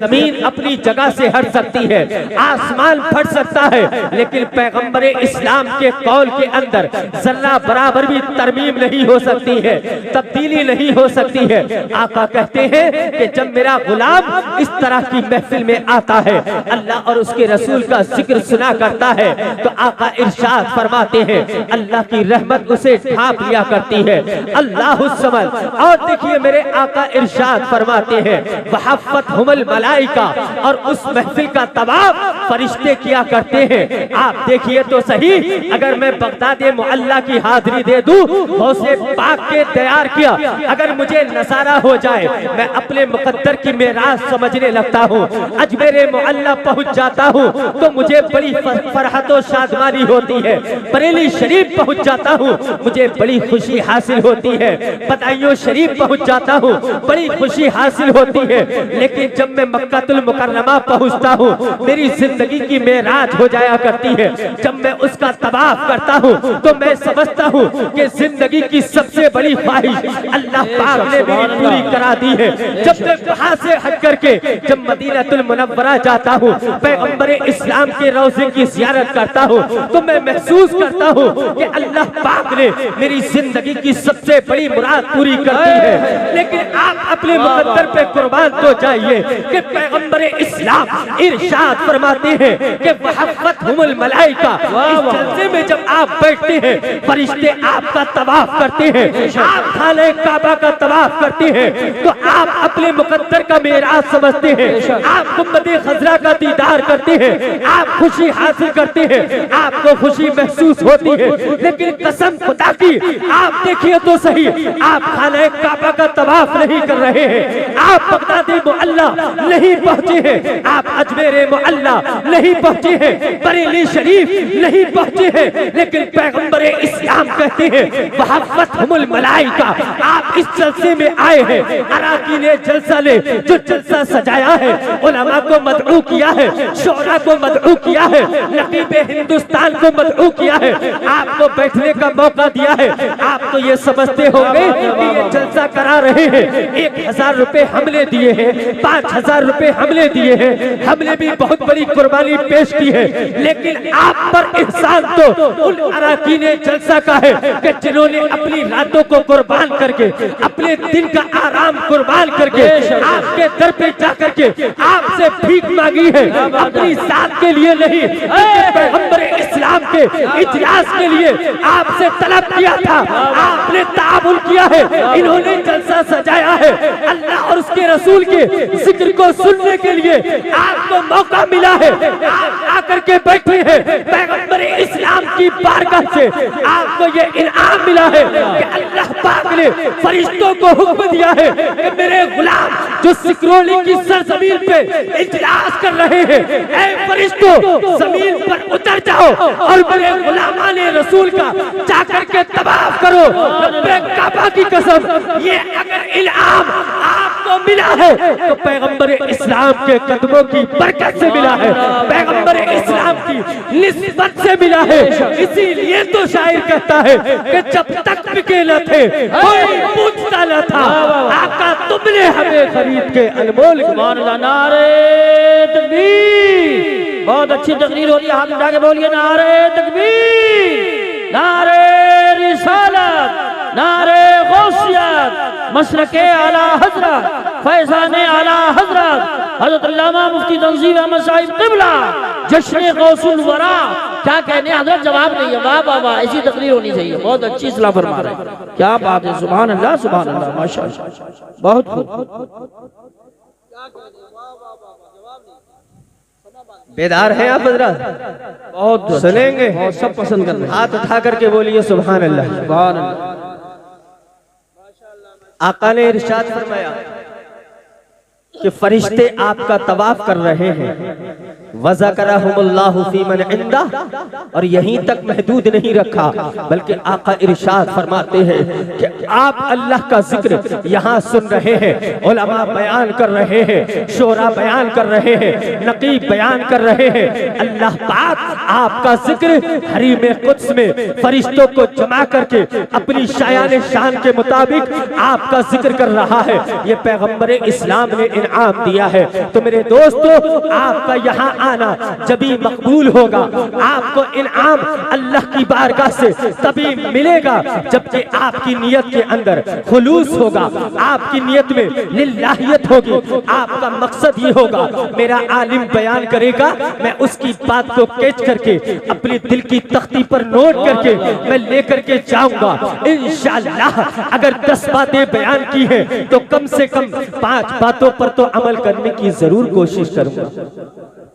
जमीन अपनी जगह से हट सकती है, आसमान फट सकता है, लेकिन पैगंबर इस्लाम के कौल के अंदर जर्रा बराबर भी तरमीम नहीं हो सकती है, तब्दीली नहीं हो सकती है। आका कहते हैं कि जब मेरा गुलाम इस तरह की महफिल में आता है, अल्लाह और उसके रसूल का जिक्र सुना करता है, तो आका इरशाद फरमाते हैं अल्लाह की रहमत उसे ढांप लिया करती है। अल्लाह समद। और देखिए मेरे आका इरशाद फरमाते हैं वहफ़त हुमल मलाइका, और उस महफिल का तवाफ फरिश्ते किया करते हैं। आप देखिए तो सही, अगर मैं बगदाद मुअल्ला की हाजिरी दे दूं, गौसे पाक के तैयार किया, अगर मुझे नजारा हो जाए, मैं अपने मुकद्दर की मेराज समझने लगता हूँ। अजमेर मुअल्ला पहुँच जाता हूँ तो मुझे बड़ी फरहत और शादमानी होती है। बरेली शरीफ पहुँच जाता हूँ, मुझे बड़ी खुशी हासिल होती है। बदायूं शरीफ पहुँच जाता हूँ, बड़ी खुशी हासिल होती है। लेकिन जब मैं मक्कातुल मुकर्रमा पहुँचता हूँ, मेरी जिंदगी की मेराज हो जाया करती है। जब मैं उसका तवाफ करता हूँ तो मैं समझता हूँ कि जिंदगी की सबसे बड़ी ख्वाहिश अल्लाह पाक ने मेरी पूरी करा दी है। जब मैं वहाँ से हट करके जब मदीनातुल मुनव्वरा जाता हूँ, पैगंबर इस्लाम के रोज़े की ज़ियारत करता हूँ, तो मैं महसूस करता हूँ कि अल्लाह पाक ने मेरी जिंदगी की सबसे बड़ी मुराद पूरी कर दी है। लेकिन आप अपने मुकद्दर पे कुर्बान तो जाइए कि पैगंबर इस्लाम इरशाद फरमाते हैं कि वहफ़त हुमुल मलाइका, इस जलसे में जब आप बैठते हैं, फरिश्ते आपका तवाफ करते हैं, आप खाने काबा का तवाफ करते हैं, तो आप अपने मुकद्दर का मेराज समझते हैं, आप गुंबद खज़रा का दीदार करते हैं, आप खुशी हासिल करते हैं, आपको खुशी महसूस होती है। लेकिन कसम खुदा की, आप देखिए तो सही, आप खाने काबा का तवाफ नहीं कर रहे हैं, आप बगदाद मुअल्ला नहीं पहुंचे हैं, आप अजमेर मुअल्ला नहीं पहुंचे हैं, बरेली शरीफ नहीं पहुंचे हैं, लेकिन पैगंबर इस्लाम कहते हैं वहफ़त हुमुल मलाइका, आप इस जलसे में आए हैं। अराकीन जलसा ने जो जलसा सजाया है, उलमा को मदऊ किया है, शोरा को मदऊ किया है, नकीब हिंदुस्तान को मदऊ किया है, आपको बैठने का मौका दिया है। आप तो ये समझते होंगे कि ये जलसा करा रहे हैं, 1000 रुपए हमने दिए हैं, 5000 रुपए हमने दिए हैं, हमने भी बहुत बड़ी कुर्बानी पेश की है। लेकिन आप पर एहसान तो उन अराकीन जलसा का है कि जिन्होंने अपनी रातों को कुर्बान करके, अपने दिन का आराम कुर्बान करके आपके दर पे जा करके आपसे भीख मांगी है, अपनी जात के लिए नहीं, पैगंबर इस्लाम के इतिहास के लिए आपसे तलब किया था, आपने ताबुल किया है। इन्होंने जलसा सजाया है, अल्लाह और उसके रसूल के जिक्र को सुनने के लिए आपको मौका मिला है, आप आकर के बैठे हैं। पैगंबर इस्लाम की बारगाह से आपको ये इनाम मिला है कि अल्लाह पाक ने फरिश्तों को हुक्म दिया है कि मेरे गुलाम जो सिकरोली की सरजमीन पे इजलास कर रहे हैं, ऐ फरिश्तों जमीन पर उतर जाओ और मेरे गुलामाने रसूल का जाकर के तवाफ करो। रब्बे काबा की कसम, ये अगर इनाम आपको मिला है तो पैगंबर इस्लाम के कदमों की बरकत से मिला है, पैगंबर इस्लाम की निस्बत से मिला है। इसीलिए तो शायर कहता है कि जब तक बिके न थे कोई पूछता न था, आका तुमने हमें खरीद के अनमोल। नारे तकबीर, बहुत अच्छी तकरीर हो रही है, हाथ उठा के बोलिए नारे तकबीर, नारे रिसालत, नारे गौसियत, मशरके आला हजरत, फैज़ाने आला हजरत हजरत अल्लामा मुफ्ती तंजीम अहमद साहिब क़िबला, जश्न गौसुल वरा। क्या कहने हजरत, जवाब नहीं है। वाह वाह वाह, ऐसी तकरीर होनी चाहिए। बहुत अच्छी इस्लाह फरमा रहे हैं, क्या बात है, सुभान अल्लाह सुभान अल्लाह, माशाअल्लाह, बहुत खूब। बेदार हैं आप हजरत? बहुत सुनेंगे, बहुत सब पसंद कर रहे हैं। हाथ उठा करके बोलिए सुभान अल्लाह। सुभान अल्लाह। आका ने इरशाद फरमाया कि फरिश्ते आपका तवाफ कर रहे हैं, वज़करहुमुल्लाहु फीमन इंदा, और यहीं तक महदूद नहीं रखा, बल्कि आका इरशाद फरमाते हैं कि आप अल्लाह का जिक्र यहाँ सुन रहे हैं, उलमा बयान कर रहे हैं, शोरा बयान कर रहे हैं, नकीब बयान कर रहे हैं। अल्लाह पाक आपका जिक्र हरीम कुद्स में फरिश्तों को जमा करके अपनी शायान शान के मुताबिक आपका जिक्र कर रहा है। ये पैगंबर इस्लाम ने इनाम दिया है। तो मेरे दोस्तों, आपका यहाँ आना जभी मकबूल होगा, आपको इनाम अल्लाह की बारगाह से तभी मिलेगा जबकि आपकी नियत के अंदर खुलूस होगा, आपकी नियत में लिल्लाहियत होगी। आपका मकसद ये होगा, मेरा आलिम बयान करेगा, मैं उसकी बात को कैच करके अपनी दिल की तख्ती पर नोट करके मैं लेकर के जाऊंगा। इंशाअल्लाह अगर 10 बातें बयान की हैं तो कम से कम 5 बातों पर तो अमल करने की जरूर कोशिश करूंगा,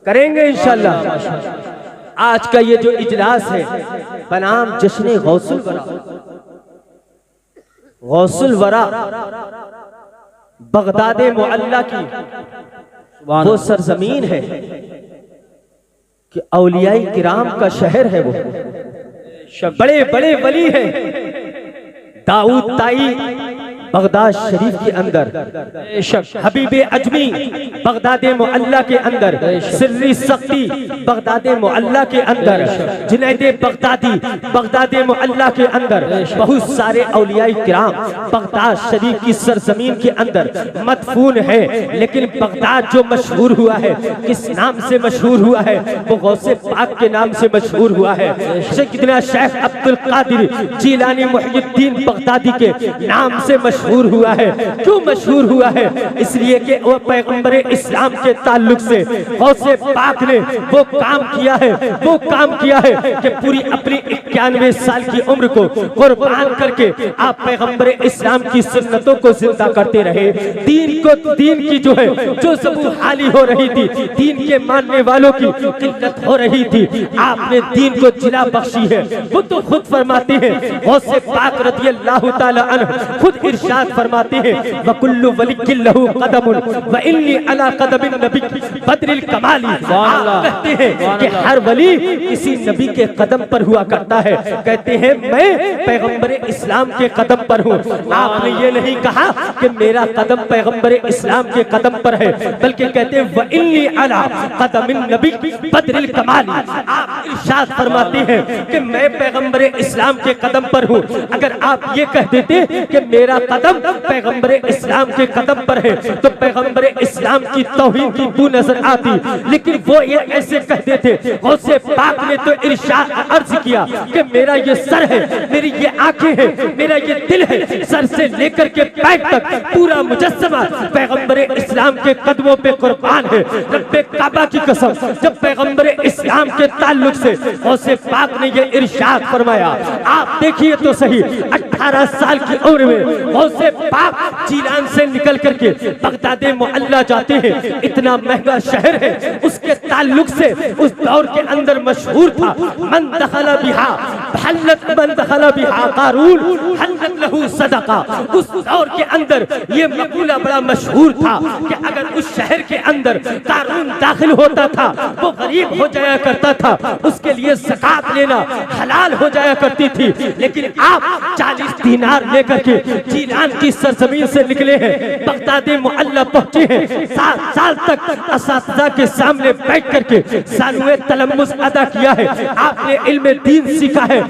करेंगे इंशाअल्लाह। आज का ये जो इजलास है बनाम जश्न गौसुल वरा, गौसुल वरा बगदाद मुअल्ला की वो सरजमीन है कि औलियाई किराम का शहर है। वो बड़े बड़े वली हैं। दाऊद ताई बगदाद शरीफ के अंदर, हबीब अजमी बगदाद मुअल्ला के अंदर, सिर्री सख्ती बगदाद मुअल्ला के अंदर, जुनैद बगदादी बगदाद मुअल्ला के अंदर, बहुत सारे औलियाई किराम बगदाद शरीफ की सरजमीन के अंदर मदफून है। लेकिन बगदाद जो मशहूर हुआ है, किस नाम से मशहूर हुआ है? वो गौसे पाक के नाम से मशहूर हुआ है। कितना शेख अब्दुल कादिर जीलानी मुहियुद्दीन बगदादी के नाम से मशहूर हुआ है। क्यों मशहूर हुआ है? इसलिए कि वो पैगंबर इस्लाम के ताल्लुक से गौसे पाक ने वो काम किया है, वो काम किया है कि पूरी अपनी 91 साल की उम्र को कुर्बान करके आप पैगंबर इस्लाम की सुन्नतों को जिंदा करते रहे। दीन की जो है जो सबू हाली हो रही थी, दीन के मानने वालों की किल्लत हो रही थी, आपने दीन को जिला बख्शी है। वो तो खुद फरमाते हैं, गौसे पाक रज़ियल्लाहु ताला अन्हु खुद इरशाद फरमाते हैं, वकुल्लु वलिय्यिन लहू कदमुन व इन्नी अला कदमिन नबी बद्रिल कमाली। आप कहते हैं कि हर वली किसी नबी के कदम पर हुआ करता है। कहते हैं मैं पैगंबर इस्लाम के कदम पर हूँ। आपने ये नहीं कहा कि मेरा कदम पैगंबर इस्लाम के कदम पर है, बल्कि कहते हैं व इन्नी अला कदमिन नबी बद्रिल कमाली। आप इरशाद फरमाते हैं कि मैं पैगंबर इस्लाम के कदम पर हूँ। अगर आप ये कह देते कि मेरा कदम पैगंबर इस्लाम के कदम पर है तो पैगंबर इस्लाम की तौहीन की बू नजर आती। लेकिन वो ये ऐसे कहते थे, गौसे पाक ने तो इरशाद अर्ज किया कि मेरा ये सर है, मेरी ये आंखें हैं, मेरा ये दिल है, सर से लेकर के पैर तक पूरा मुजस्समा पैगंबर इस्लाम के कदमों पे कुर्बान है। रब्बे काबा की कसम, जब पैगंबर इस्लाम के ताल्लुक से गौसे पाक ने ये इरशाद फरमाया, आप देखिए तो सही, 18 साल की उम्र में गौसे पाक जीलान से निकल करके बगदाद मुअल्ला जाते हैं। इतना महंगा शहर है, उसके ताल्लुक से उस दौर के अंदर मशहूर था, मन दखला बिहा हल्लत मन दखला बिहा कारून हल्लत लहू सदका। उस दौर के अंदर ये मकूला बड़ा मशहूर था कि अगर उस शहर के अंदर कारून दाखिल होता था वो गरीब हो जाया करता था, उसके लिए ज़कात लेना हलाल हो जाया करती थी। लेकिन आप 40 दीनार लेकर के जीलान की सरजमीन से निकले हैं, बगदाद मुअल्ला पहुंचे हैं। 7 साल तक असातिज़ा के सामने बैठ करके सानुए तलम्मुस अदा किया है। आपने इल्म दीन सीखा है।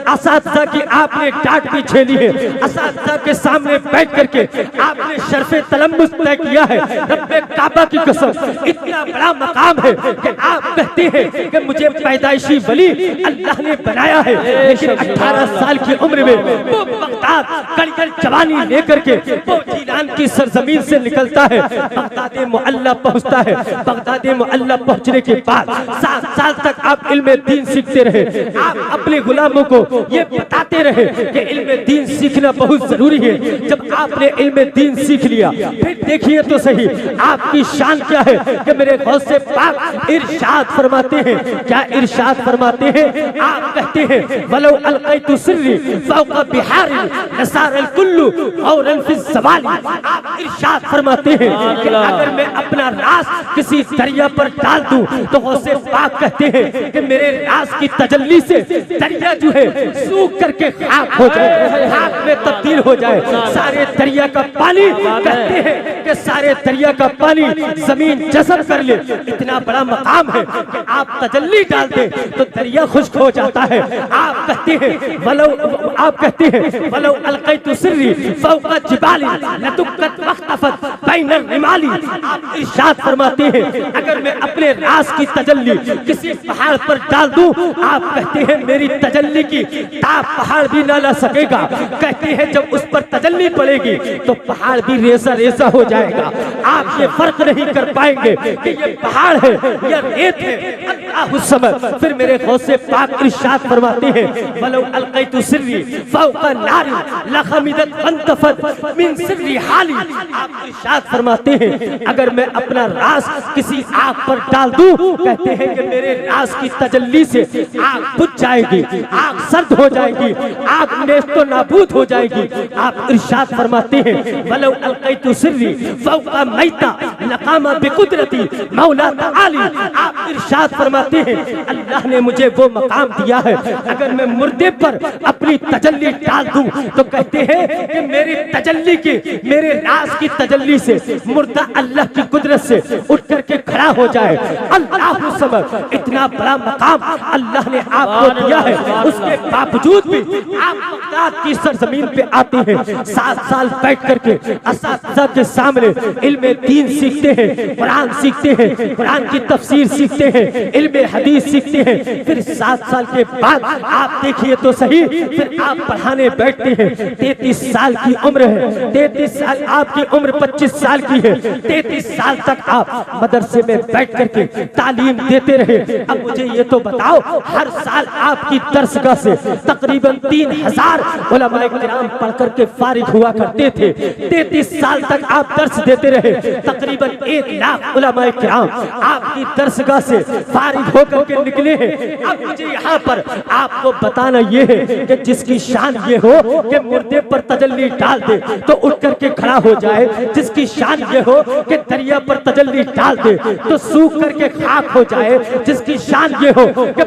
असातिज़ा की आपने डांट भी झेली है। असातिज़ा के सामने बैठ करके आपने शर्फ़े तलम्मुस तय किया है। रब्बे काबा की कसम, इतना बड़ा मकाम है कि आप कहते हैं कि मुझे पैदाइशी वली अल्लाह ने बनाया है। लेकिन 18 साल की उम्र में वो बगदाद कड़कड़ जवानी लेकर के वो जीलान की सरजमीन से निकलता है, बगदाद मुअल्ला पहुंचता है। बगदाद मुअल्ला पहुंचने के बाद 7 साल तक आप इल्म दीन सीखते रहे। आप अपने गुलामों को ये बताते रहे कि इल्म दीन सीखना बहुत जरूरी है। जब आपने इल्म दीन सीख लिया, फिर देखिए तो सही आपकी शान क्या है कि मेरे गौसे पाक इरशाद फरमाते हैं। क्या इरशाद फरमाते हैं? आप कहते हैं वलो अलकैतु सिर्री फौका बिहारी नसार अल कुल्लू और अनफिस सवाली। आप इरशाद फरमाते हैं कि अगर मैं अपना राज किसी दरिया पर डाल दूं तो गौसे पाक कहते हैं कि मेरे राज की तजल्ली से दरिया जो है सूख करके खाक हो जाए, खाक में तब्दील हो जाए। सारे दरिया का पानी कहते हैं कि सारे दरिया का पानी जमीन जज़ब कर ले। इतना बड़ा मकाम है कि आप तजल्ली डाल दें तो दरिया खुश्क हो जाता है। आप कहते हैं वलो अलक़ैतु सिर्री फौका जिबाली लदुक्कत वख्तफत बैनर रिमाली। आप इरशाद फरमाते हैं अगर मैं अपने राज की तजल्ली किसी पहाड़ पर डाल दूं, आप कहते हैं मेरी तजल्ली की ताप पहाड़ भी ना ला सकेगा। कहते हैं जब उस पर तजल्ली पड़ेगी तो पहाड़ भी रेसा रेसा हो जाएगा। आप ये फर्क नहीं कर पाएंगे कि ये पहाड़ है या रेत है। अल्लाहु समद। फिर मेरे गौसे पाक इरशाद फरमाते हैं वलो अलक़ैतु सिर्री फौका नारी लखमिदत वंतफत मिन सिर्री हाली। आप इरशाद फरमाते हैं अगर मैं अपना राज किसी आग पर डाल दूं, कहते हैं कि मेरे राज की तजल्ली से आग बुझ जाएगी, आग सर्द हो जाएगी, आग नेस्तो नाबूद हो जाएगी। आप इरशाद फरमाते हैं वलो अलक़ैतु सिर्री फौका मैता लकामा बिकुदरती मौला तआली। आप इरशाद फरमाते हैं अल्लाह ने मुझे वो मकाम दिया है अगर मैं मुर्दे पर अपनी तजल्ली डाल दूं तो कहते हैं कि मेरी तजल्ली की मेरे राज की तजल्ली से मुर्दा अल्लाह की कुदरत से उठ करके खड़ा हो जाए। अल्लाह समद। इतना बड़ा मकाम अल्लाह ने आपको दिया है, उसके बावजूद भी आप बगदाद की सरजमीन पे आते हैं। 7 साल बैठ करके असातिज़ा के सामने इल्म दीन सीखते हैं, कुरान सीखते हैं, कुरान की तफसीर सीखते हैं, इल्म हदीस सीखते हैं। फिर 7 साल के बाद आप देखिए तो सही, फिर आप पढ़ाने बैठते हैं। 33 साल की उम्र है, 33 साल आपकी उम्र 25 साल की है। 33 साल तक आप मदरसे में बैठ करके तालीम देते रहे। अब मुझे ये तो बताओ, हर साल आपकी दरसगाह से तकरीबन 3000 उलमाए किराम पढ़ करके फारिग हुआ करते थे। 33 साल तक आप दर्स देते रहे। तकरीबन 1 लाख उलमाए किराम आपकी दरसगाह से फारिग होकर के निकले हैं। अब मुझे यहाँ पर आपको बताना ये है कि जिसकी शान ये हो कि मुर्दे पर तजल्ली डाल दे तो उठ करके खड़ा हो जाए, जिसकी शान ये हो कि दरिया पर तजल्ली डाल दे तो सूख करके खाक हो जाए, जिसकी शान ये हो कि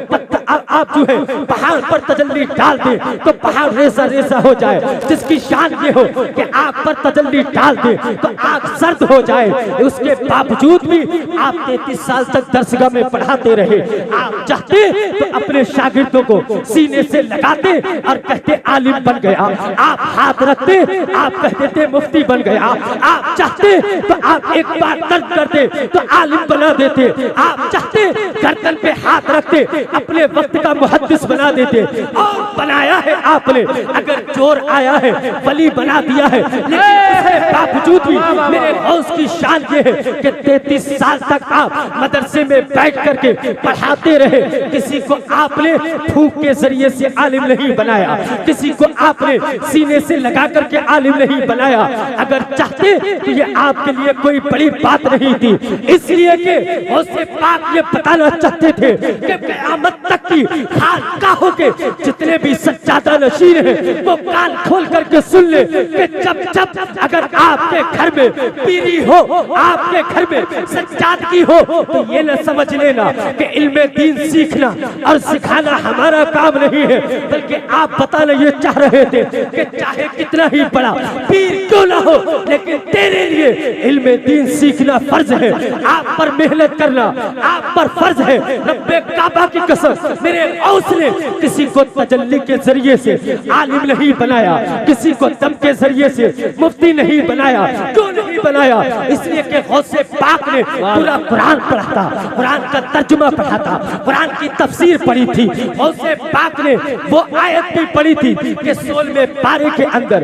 आप जो है पहाड़ पर तजल्ली डाल दे तो पहाड़ रेसा रेसा हो जाए, जिसकी शान ये हो कि आग पर तजल्ली डाल दे तो आग सर्द हो जाए। उसके बावजूद भी आप 33 साल तक दरसगाह में पढ़ाते रहे। आप चाहते तो अपने शागिर्दों को सीने से लगाते और कहते आलिम बन गया। आप हाथ रखते, आप कहते थे मुफ्ती बन गया। आप चाहते तो आप एक बार दर्द करते तो आलिम बना देते। आप चाहते गर्दन पे हाथ रखते, अपने वक्त का मुहद्दिस बना देते। और बनाया है आपने, अगर जोर आया है वली बना दिया है। लेकिन इसके बावजूद भी मेरे गौस की शान ये है कि 33 साल तक आप मदरसे में बैठ करके पढ़ाते रहे। किसी को आपने फूंक के जरिए से आलिम नहीं बनाया, किसी को आपने सीने से लगा करके आलिम नहीं बनाया। अगर चाहते तो ये आपके लिए कोई बड़ी बात नहीं थी, इसलिए कि गौसे पाक ये बताना चाहते थे कि क़यामत तक की खानकाहों के जितने भी सज्जादा नशीन हैं वो कान खोल करके सुन ले कि जब जब अगर आपके घर में पीरी हो, आपके घर में सज्जादगी हो, तो ये न समझ लेना कि इल्म दीन सीखना और सिखाना हमारा काम नहीं है, बल्कि आप बताना ये चाह रहे थे कि चाहे कितना ही बड़ा पीर क्यों ना हो, लेकिन तेरे लिए इल्म दीन सीखना फर्ज है। आप पर मेहनत करना आप पर फर्ज है। रब्बे काबा की कसम, मेरे गौस ने किसी को तजल्ली के जरिए से आलिम नहीं बनाया, किसी को दम के जरिए से मुफ्ती नहीं बनाया। क्यों नहीं बनाया? इसलिए कि गौसे पाक ने पूरा कुरान पढ़ा था, कुरान का तर्जुमा पढ़ा था, कुरान की तफसीर पढ़ी थी। गौसे पाक ने वो आयत भी पढ़ी थी कि 16वें पारे के अंदर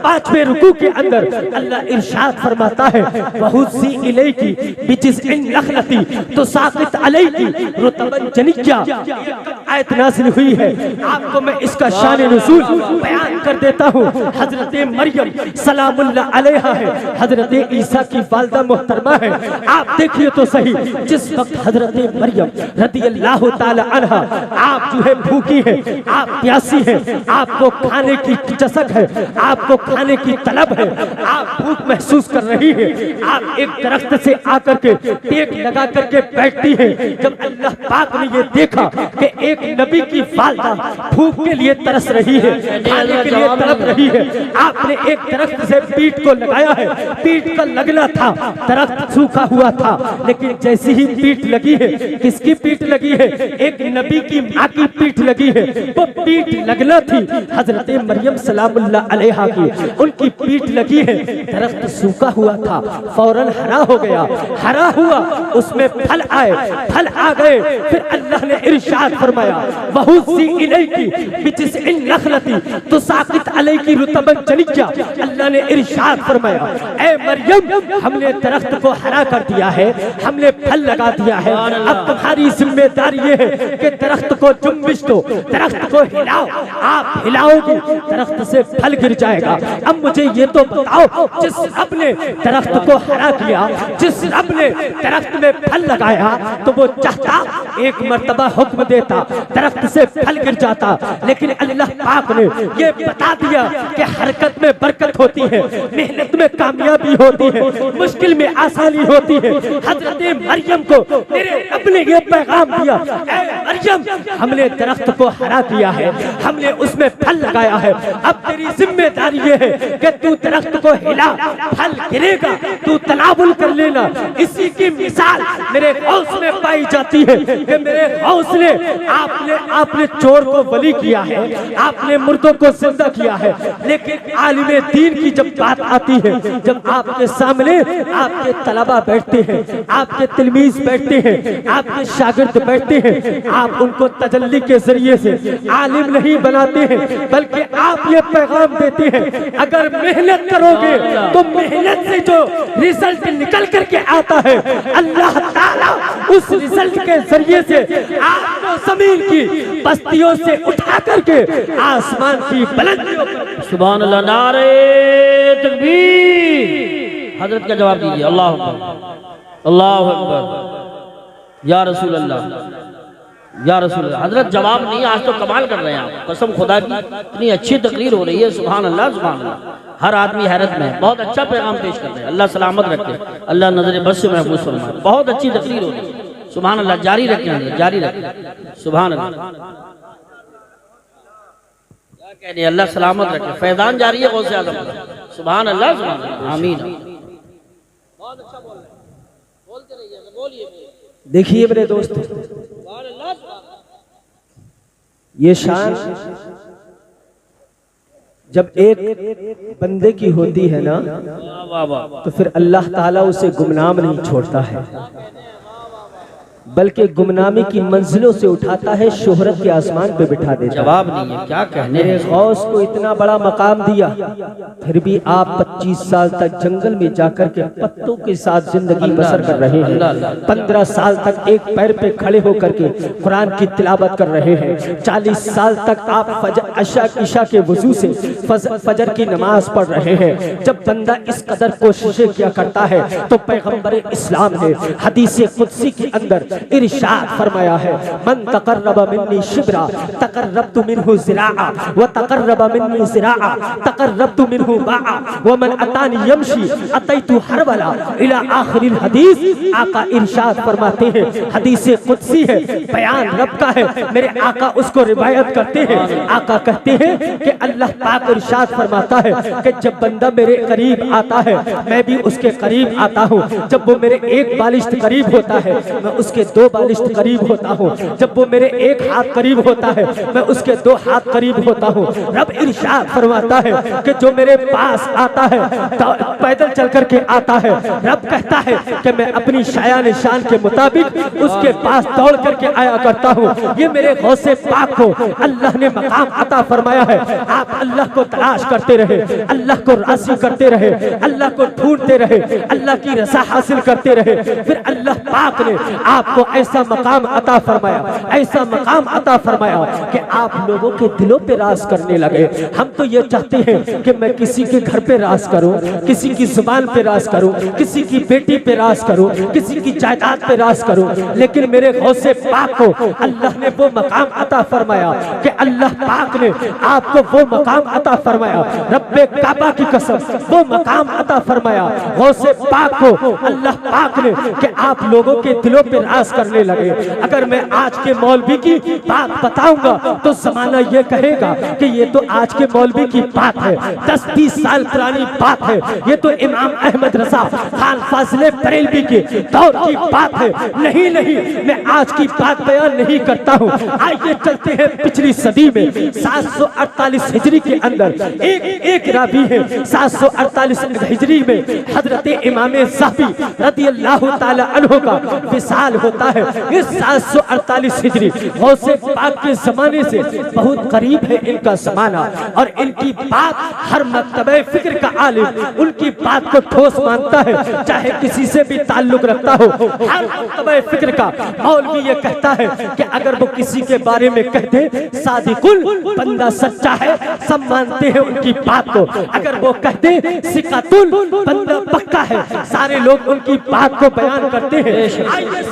5वें रुकू के अंदर अल्लाह इरशाद फरमाता है वहुज़ी इलैकी बिजिज़इन नख़लती तुसाक़ित अलैकी रुतबन जनिय्या आयत नाज़िल हुई है, आपको मैं इसका शान नुज़ूल बयान कर देता हूँ। हजरत मरियम सलामुल्लाह अलैहा है, हजरत ईसा की वालिदा मोहतरमा है। आप देखिए तो सही, जिस वक्त हजरत मरियम रदियल्लाहु ताला अन्हा, आप जो है भूखी है, आप प्यासी है, आपको खाने की चसक है, आपको खाने की तलब है, आप भूख महसूस कर रही है, आप एक दरख्त से आकर के टेक लगा करके बैठती है। जब अल्लाह पाक ने ये देखा कि एक नबी की वालिदा भूख के लिए तरस रही है, खाने के लिए तड़प रही है, आपने एक दरख्त से पीठ को लगाया है, पीठ का लगना था, दरख्त सूखा हुआ था, लेकिन जैसी ही पीठ लगी है, किसकी पीठ लगी है? एक नबी की माँ की पीठ लगी है। वो पीठ लगना थी हजरत मरियम सलामुल्लाह अलैहा की, उनकी पीठ लगी है, दरख्त सूखा हुआ था, फौरन हरा हो गया, हरा हुआ, उसमें फल आए, फल आ गए। फिर अल्लाह ने इरशाद फरमाया, वहुज़्ज़ी इलैकी बिजिज़्इन नख़लती तुसाक़ित अलैकी रुतबन जनिय्या। अल्लाह ने इरशाद फरमाया, ए मरियम, हमने दरख्त को हरा कर दिया है, हमने फल लगा दिया है, अब तुम्हारी जिम्मेदारी ये है कि दरख्त को जुम्बिश दो, दरख्त को हिलाओ। आप हिलाओगी, दरख्त से फल गिर जाएगा। अब मुझे ये तो बताओ, जिस रब ने दरख्त को हरा किया, जिस रब ने दरख्त में फल लगाया, तो वो चाहता एक मर्तबा हुक्म देता, दरख्त से फल गिर जाता, लेकिन अल्लाह पाक ने ये बता दिया कि हरकत में बरकत होती है, मेहनत में कामयाबी होती है, मुश्किल में आसानी होती है। हजरत मरियम को मेरे रब ने ये पैगाम दिया, ऐ मरियम, हमने दरख्त को हरा किया है, हमने उसमें फल लगाया है, अब तेरी जिम्मेदारी ये है कि तू दरख्त को हिला, फल गिरेगा, तू तनावुल कर लेना। इसी की मिसाल मेरे गौस में पाई जाती है कि मेरे गौस ने आपने चोर को वली किया है, आपने मुर्दों को जिंदा किया है, लेकिन आलिमे दीन की जब बात आती है, जब आपके सामने आपके तलबा बैठते हैं, आपके तिलमीज बैठते हैं, आपके शागिर्द बैठते हैं, आप उनको तजल्ली के जरिए से आलिम नहीं बनाते हैं, बल्कि आप ये पैगाम देते हैं, अगर मेहनत करोगे तो मेहनत से जो रिजल्ट निकल करके आता है, अल्लाह ताला उस रिजल्ट के जरिए से आपको जमीन की बस्तियों से उठा करके आसमान की बुलंदियों पर। सुभान अल्लाह, नारे तकबीर। हजरत का जवाब दीजिए, अल्लाह अकबर, अल्लाह अकबर, या रसूल अल्लाह, या रसूल अल्लाह। हजरत जवाब नहीं, आज तो कमाल कर रहे हैं आप, कसम खुदा की, इतनी अच्छी तकरीर हो रही है, सुभान अल्लाह, सुभान अल्लाह। हर आदमी हैरत में है, बहुत अच्छा पैगाम पेश कर रहे हैं, अल्लाह सलामत रखे, अल्लाह नजर बस से महफूज फरमाए। बहुत अच्छी तकरीर हो रही है, सुभान अल्लाह, जारी रखें, जारी रखें, सुभान अल्लाह। क्या कह रहे हैं, अल्लाह सलामत रखे, फैजान जारी है गौसे आज़म, सुभान अल्लाह, सुभान अल्लाह, आमीन। बहुत अच्छा बोल रहे हैं, बोलते रहिए, बोलिए। देखिए मेरे दोस्त, ये शान जब एक बंदे की होती है ना, तो फिर अल्लाह ताला उसे गुमनाम नहीं छोड़ता है, बल्कि गुमनामी की मंजिलों से उठाता है, शोहरत के आसमान पे बिठा देता है। जवाब नहीं है, क्या कहने। मेरे गौस को इतना बड़ा मकाम दिया, फिर भी आप 25 साल तक जंगल में जाकर के पत्तों के साथ जिंदगी बसर कर रहे हैं। 15 साल तक एक पैर पे खड़े होकर के कुरान की तिलावत कर रहे हैं। 40 साल तक आप इशा के वजू से फजर की नमाज पढ़ रहे हैं। जब बंदा इस कदर कोशिशें किया करता है, तो पैगंबर इस्लाम ने हदीस कुदसी के अंदर इरशाद फरमाया है, मन तकर्रबा मिन्नी शिब्रा तकर्रबतु मिन्हु ज़िराआ व तकर्रबा मिन्नी ज़िराआ तकर्रबतु मिन्हु बाआ व मन अतानी यमशी अतैतु हरवला इला आखिरिल हदीस। आका इरशाद फरमाते हैं, हदीस कुदसी है, बयान रब का है, मेरे आका उसको रिवायत करते हैं। आका कहते हैं कि अल्लाह पाक इरशाद फरमाता है कि जब बंदा मेरे करीब आता है, मैं भी उसके करीब आता हूँ। जब वो मेरे एक बालिश्त करीब होता है, मैं उसके 2 बालिश्त करीब होता हूँ। जब वो मेरे 1 हाथ करीब होता है, मैं उसके 2 हाथ करीब होता हूँ। रब इरशाद फरमाता है कि जो मेरे पास आता है, पैदल चल करके आता है, रब कहता है कि मैं अपनी शायान शान के मुताबिक उसके पास दौड़ करके आया करता हूँ। ये मेरे गौसे पाक को अल्लाह ने मकाम अता फरमाया है। आप अल्लाह को तलाश करते रहे, अल्लाह को राज़ी करते रहे, अल्लाह को ढूंढते रहे, अल्लाह की रज़ा हासिल करते रहे, फिर अल्लाह पाक ने आप आपको ऐसा मकाम अता फरमाया, ऐसा मकाम अता फरमाया कि आप लोगों के दिलों पे राज करने लगे। हम तो ये चाहते हैं कि मैं किसी के घर पे राज करूं, किसी की जुबान पे राज करूं, किसी की बेटी पे राज करूं, किसी की जायदाद पे राज करूं, लेकिन मेरे गौसे पाक को अल्लाह ने वो मकाम अता फरमाया कि अल्लाह पाक ने आपको वो मकाम अता फरमाया। रब्बे काबा की कसम वो मकाम अता फरमाया गौसे पाक को अल्लाह पाक ने कि आप लोगों के दिलों पे राज करने लगे। अगर मैं आज के मौलवी की बात बताऊंगा तो जमाना ये कहेगा कि ये तो आज के मौलवी की बात है, 10-20 साल पुरानी बात है, ये तो इमाम अहमद रजा खान फाजिले बरेलवी के दौर की बात है। नहीं नहीं, मैं आज की बात बयान नहीं करता हूँ। आइए चलते हैं पिछली सदी में 748 हिजरी के अंदर एक रावी है 748 हिजरी में हजरत इमाम ज़हबी रज़ी अल्लाह ताला अन्हु का विसाल होता है। इस 748 हिजरी गौसे पाक के जमाने से बहुत करीब है इनका जमाना, और इनकी बात हर मकतबे फिक्र का आलिम उनकी बात को ठोस मानता है, चाहे किसी से भी ताल्लुक रखता हो। हर मकतबे फिक्र का मौलवी ये कहता है कि अगर वो किसी के बारे में कहते सादिकुल बंदा सच्चा है, सब मानते हैं उनकी बात को। अगर वो कहते सिकातुल बंदा पक्का है, सारे लोग उनकी बात को बयान करते हैं।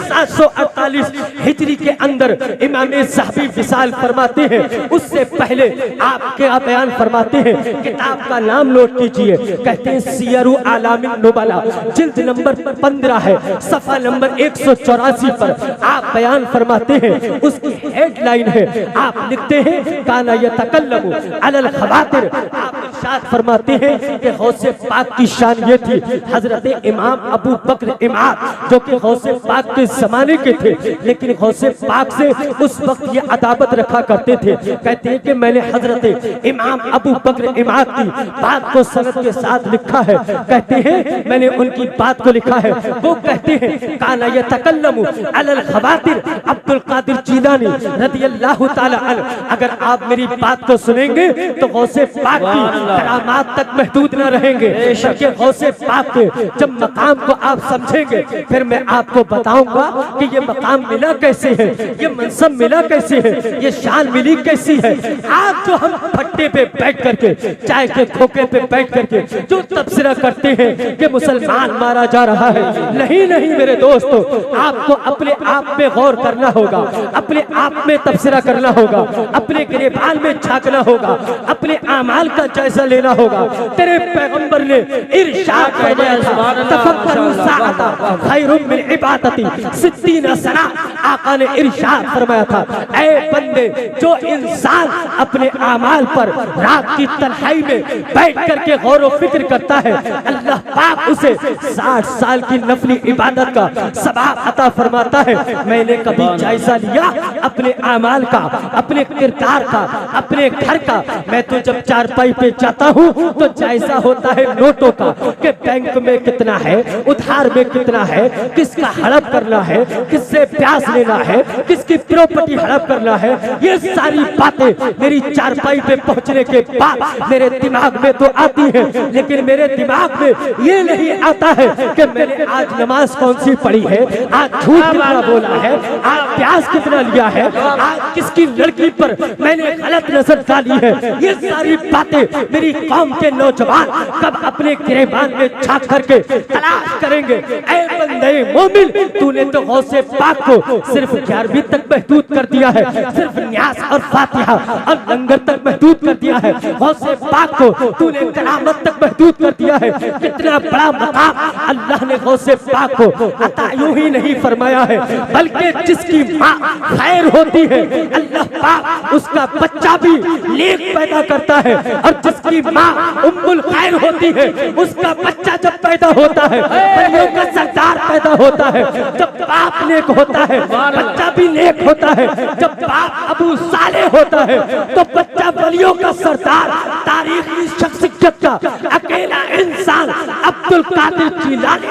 748 हिजरी के अंदर इमाम ज़हबी विसाल फरमाते हैं। उससे पहले आप क्या बयान फरमाते हैं, किताब का नाम नोट कीजिए, कहते हैं सियरु आलामिन नुबला, जिल्द नंबर 15 है, सफा नंबर 184 पर आप बयान फरमाते हैं। उसकी हेडलाइन है, आप लिखते हैं काना यतकल्लमु अलल खवातिर। आप इरशाद फरमाते हैं कि गौसे पाक की शान ये थी, हजरत इमाम अबू बकर इमाम जो कि गौसे पाक के जमाने के थे, लेकिन गौसे पाक से उस वक्त ये अदावत रखा करते थे। कहते हैं कि मैंने हजरत इमाम अबू बकर इमाम की बात को सनद के साथ लिखा है। कहते हैं मैंने उनकी बात को लिखा है। वो कहते हैं काना यतकल्लमु अलल खवातिर अब्दुल कादिर जीलानी रज़ी अल्लाह ताला अन्हु। अगर आप मेरी बात को सुनेंगे तो गौसे पाक की करामात तक महदूद न रहेंगे, बल्कि गौसे पाक के जब मकाम को आप समझेंगे फिर मैं आपको बताऊंगा कि ये मकाम मिला कैसे है, ये मनसब मिला कैसे है, ये शान मिली कैसी है। आप जो हम फट्टे पे बैठ करके, चाय के खोखे पे बैठ करके जो तबसरा करते हैं कि मुसलमान मारा जा रहा है, नहीं नहीं मेरे दोस्तों, आपको अपने आप में गौर करना होगा, अपने आप में तबसरा करना होगा, अपने गिरेबान में झांकना होगा, अपने आमाल का जायजा लेना होगा। तेरे पैगंबर ने इरशाद फरमाया था, तफक्करू साअता खैरुम मिन इबादती सित्तीना सना। आका ने इरशाद फरमाया था, ऐ बंदे, जो इंसान अपने आमाल पर रात की तन्हाई में बैठ करके गौर व फिक्र करता है, अल्लाह पाक उसे 60 साल की नफली इबादत का सवाब अता फरमाता है। मैंने कभी जायजा लिया अपने आमाल का, अपने किरदार का, अपने घर का। मैं तो जब चारपाई पे जाता हूँ तो जायजा होता है नोटों का कि बैंक में कितना है, उधार में कितना है, किसका हड़प करना है, किससे प्यास लेना है, किसकी प्रॉपर्टी हड़प करना है। ये सारी बातें मेरी चारपाई पे पहुंचने के बाद मेरे दिमाग में तो आती है, लेकिन मेरे दिमाग में ये नहीं आता है कि मैंने आज नमाज कौन सी पढ़ी है, आज झूठ कितना बोला है, आज प्यास कितना लिया है, आज किसकी लड़की पर मैंने गलत नजर डाली है। ये सारी बातें मेरी कौम के नौजवान कब अपने गिरेबान में झांक करके तलाश करेंगे। ऐ बंदे मोमिन, तूने तो गौसे पाक को सिर्फ 11वीं तक महदूद कर दिया है, सिर्फ न्यास और फातिहा और लंगर तक महदूद कर दिया है। गौसे पाक को तूने करामत तक महदूद कर दिया है। कितना बड़ा मकाम अल्लाह ने गौसे पाक को अता यूं ही नहीं फरमाया है, बल्कि जिसकी माँ खैर होती है अल्लाह पाक उसका बच्चा भी नेक पैदा करता है, और जिसकी माँ उम्मुल खैर होती है उसका बच्चा जब पैदा होता है वलियों का सरदार पैदा होता है। जब बाप नेक होता है बच्चा भी नेक होता है। जब बाप अबू साले होता है तो बच्चा वलियों का सरदार, तारीखी शख्सियत का अकेला इंसान अब्दुल कादिर जीलानी।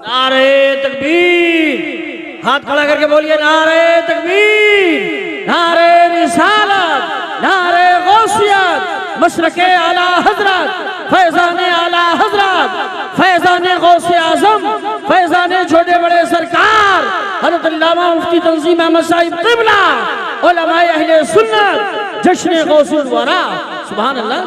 नारे तकबीर, हाथ खड़ा करके बोलिए नारे तकबीर, नारे रिसालत, नारे गौसियत, मशरके आला हजरत, फैजाने आला हजरत, फैजाने गौसे आजम, फैजाने छोटे बड़े अल्लामा मुफ्ती तंजीम अहमद साहिब क़िबला, उलमाए अहले सुन्नत, जश्न गौसुल वरा। सुभान अल्लाह।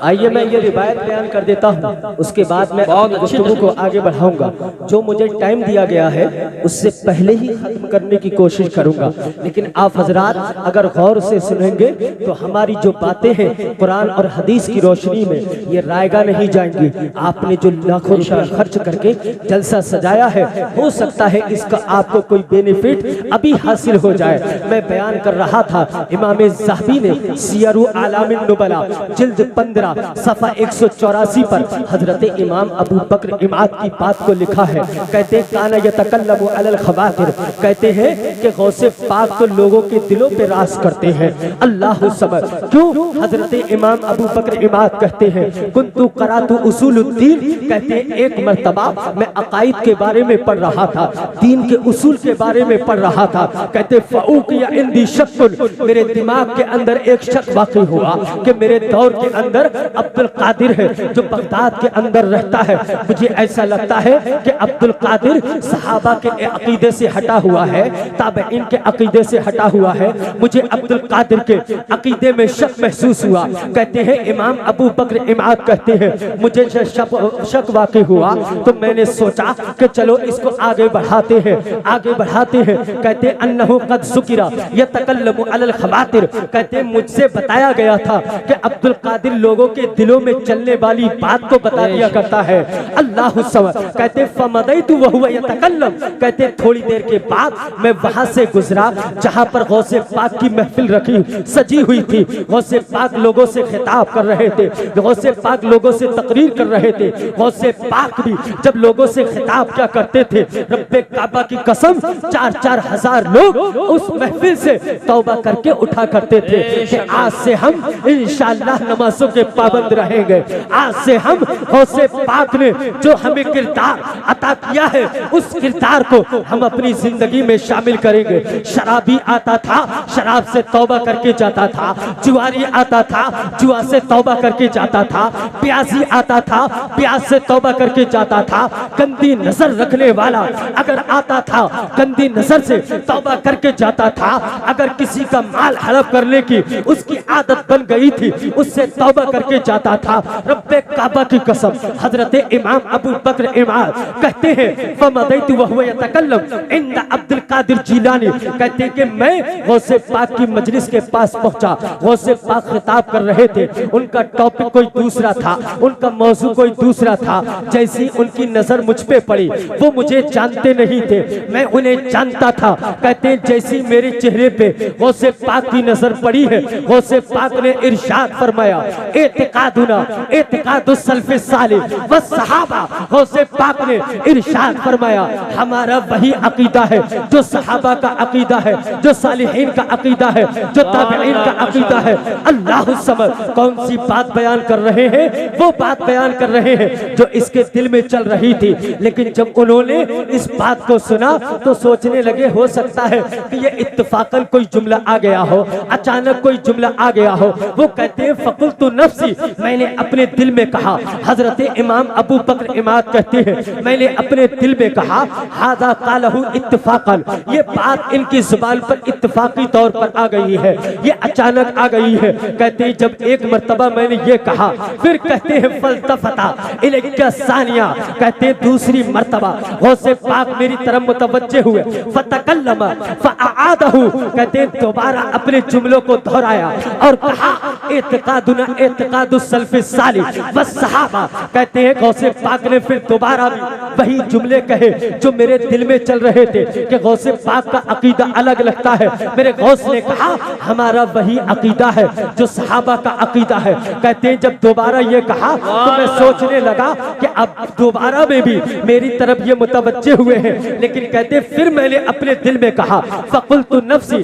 आइए मैं ये रिवायत बयान कर देता हूँ, उसके बाद मैं बहुत गुफ्तगू को आगे बढ़ाऊंगा। जो मुझे टाइम दिया गया है उससे पहले ही खत्म करने की कोशिश करूंगा, लेकिन आप हजरात अगर गौर से सुनेंगे तो हमारी जो बातें हैं कुरान और हदीस की रोशनी में ये रायगा नहीं जाएंगी। आपने जो लाखों रुपया खर्च करके जलसा सजाया है, हो सकता है इसका आपको कोई बेनिफिट अभी हासिल हो जाए। मैं बयान कर रहा था, इमाम ज़हबी ने सियरु आलामिन नुबला जिल्द 15 सफ़ा 184 पर हजरत इमाम अबू बकर इमाद की बात को लिखा है। कहते हैं काना यतकल्लमु अलल खवातिर, कहते हैं कि गौसे पाक तो लोगों के दिलों पे राज करते हैं। अल्लाह समद। क्यों? हजरत इमाम अबू बकर इमाद कहते हैं कुन्तु करातु उसूलुद्दीन, कहते हैं एक मर्तबा मैं अकाइद के बारे में पढ़ रहा था, दीन के उसूल के बारे में पढ़ रहा था। कहते फ़ऊक़िया इंदी शक्कुन, मेरे दिमाग के अंदर एक शक वाक़ई हुआ कि मेरे दौर के अंदर अब्दुल कादिर है जो बगदाद के अंदर रहता है। मुझे ऐसा लगता है कि अब्दुल कादिर सहाबा के अकीदे से हटा हुआ है, ताबईन के अकीदे से हटा हुआ है। मुझे अब्दुल कादिर के अकीदे में शक महसूस हुआ। कहते हैं इमाम अबू बकर इमाद कहते हैं मुझे शक वाक़ई हुआ तो मैंने सोचा कि चलो इसको आगे बढ़ाते हैं, आगे बढ़ाते हैं। कहते हैं अन्नहु क़द ज़ुकिरा यतकल्लमु अलल ख़वातिर, कहते हैं मुझसे बताया गया था कि अब्दुल कादिर लोगों के दिलों में चलने वाली बात को बता दिया करता है। अल्लाह समद। कहते फमदैतु वहुव यतकल्लम, कहते थोड़ी देर के बाद मैं वहां से गुजरा जहां पर गौसे पाक की महफिल रखी सजी हुई थी। गौसे पाक लोगों से खिताब कर रहे थे, गौसे पाक लोगों से तकरीर कर रहे थे। गौसे पाक भी जब लोगों से खिताब क्या करते थे, रब्बे काबा की कसम 4-4 हजार लोग उस महफिल से तौबा करके उठा करते थे कि आज से हम इंशाअल्लाह नमाजों के पाबंद रहेंगे। आज से हम गौसे पाक ने जो हमें किरदार अता किया है उस किरदार को हम अपनी जिंदगी में शामिल करेंगे। शराबी आता था, शराब से तौबा करके जाता था। जुआरी आता था, जुआ से तौबा करके जाता था। प्यासी आता था, प्यास से तौबा करके जाता था। गंदी नजर रखने वाला अगर आता था, गंदी नजर से तौबा करके जाता था। अगर किसी का माल हड़प करने की उसकी आदत बन गई थी, उससे तौबा करके जाता था। रब्बे काबा की कसम, हजरत इमाम अबू बकर इमाद कहते हैं फमदैतु वहुव यतकल्लम इंद अब्दुल कादिर जिलानी, कहते हैं कि मैं गौसे पाक की मजलिस के पास पहुंचा। गौसे पाक खिताब कर रहे थे, उनका टॉपिक कोई दूसरा था, उनका मौजू कोई दूसरा था। जैसी उनकी नजर मुझ पे पड़ी, वो मुझे जानते नहीं थे, मैं उन्हें जानता था। कहते हैं जैसी मेरे चेहरे पे गौसे पाक की नजर पड़ी है, गौसे पाक ने इरशाद फरमाया एतिकादुना एतिकादुस सल्फ़े सालिह व सहाबा। गौसे पाक ने इरशाद फरमाया हमारा वही अकीदा है जो सहाबा का अकीदा है, जो सालिहीन का अकीदा है, जो ताबईन का अकीदा है। अल्लाह समद। कौन सी बात बयान कर रहे हैं? वो बात बयान कर रहे हैं जो इसके दिल में चल रही थी। लेकिन जब उन्होंने इस बात को सुना तो सोचने लगे हो सकता है कि ये इत्तफाकन कोई जुमला आ गया हो, अचानक कोई जुमला आ गया हो। वो कहते हैं फ़क़ुल्तु नफ़्सी, मैंने अपने दिल में कहा। हजरत इमाम अबू बकर इमाद कहते हैं मैंने अपने दिल में कहा हाज़ा क़ालहु इत्तफ़ाक़न, ये बात इनकी ज़ुबान पर इत्तफ़ाक़ी तौर पर आ गई है, ये अचानक आ गई है। कहते हैं जब एक मर्तबा मैंने ये कहा, फिर कहते हैं फ़ल्तफ़ता इलैका सानिया, कहते हैं दूसरी मर्तबा गौसे पाक मेरी तरफ मुतवज्जे हुए। फ़तकल्लम फ़अआदहु, कहते हैं दोबारा अपने जुमलों को दोहराया और कहा एतिकादुना एतिकादुस सल्फ़े सालिह व सहाबा। कहते हैं गौसे पाक ने फिर दोबारा भी वही जुमले कहे जो मेरे दिल में चल रहे थे कि गौसे पाक का अकीदा अलग लगता है। मेरे गौस ने कहा हमारा वही अकीदा है जो सहाबा का अकीदा है। कहते हैं जब दोबारा ये कहा तो मैं सोचने लगा कि अब दोबारा में भी मेरी तरफ ये मुतवज्जे हुए हैं। लेकिन कहते हैं फिर मैंने अपने दिल में कहा फ़क़ुल्तु नफ़्सी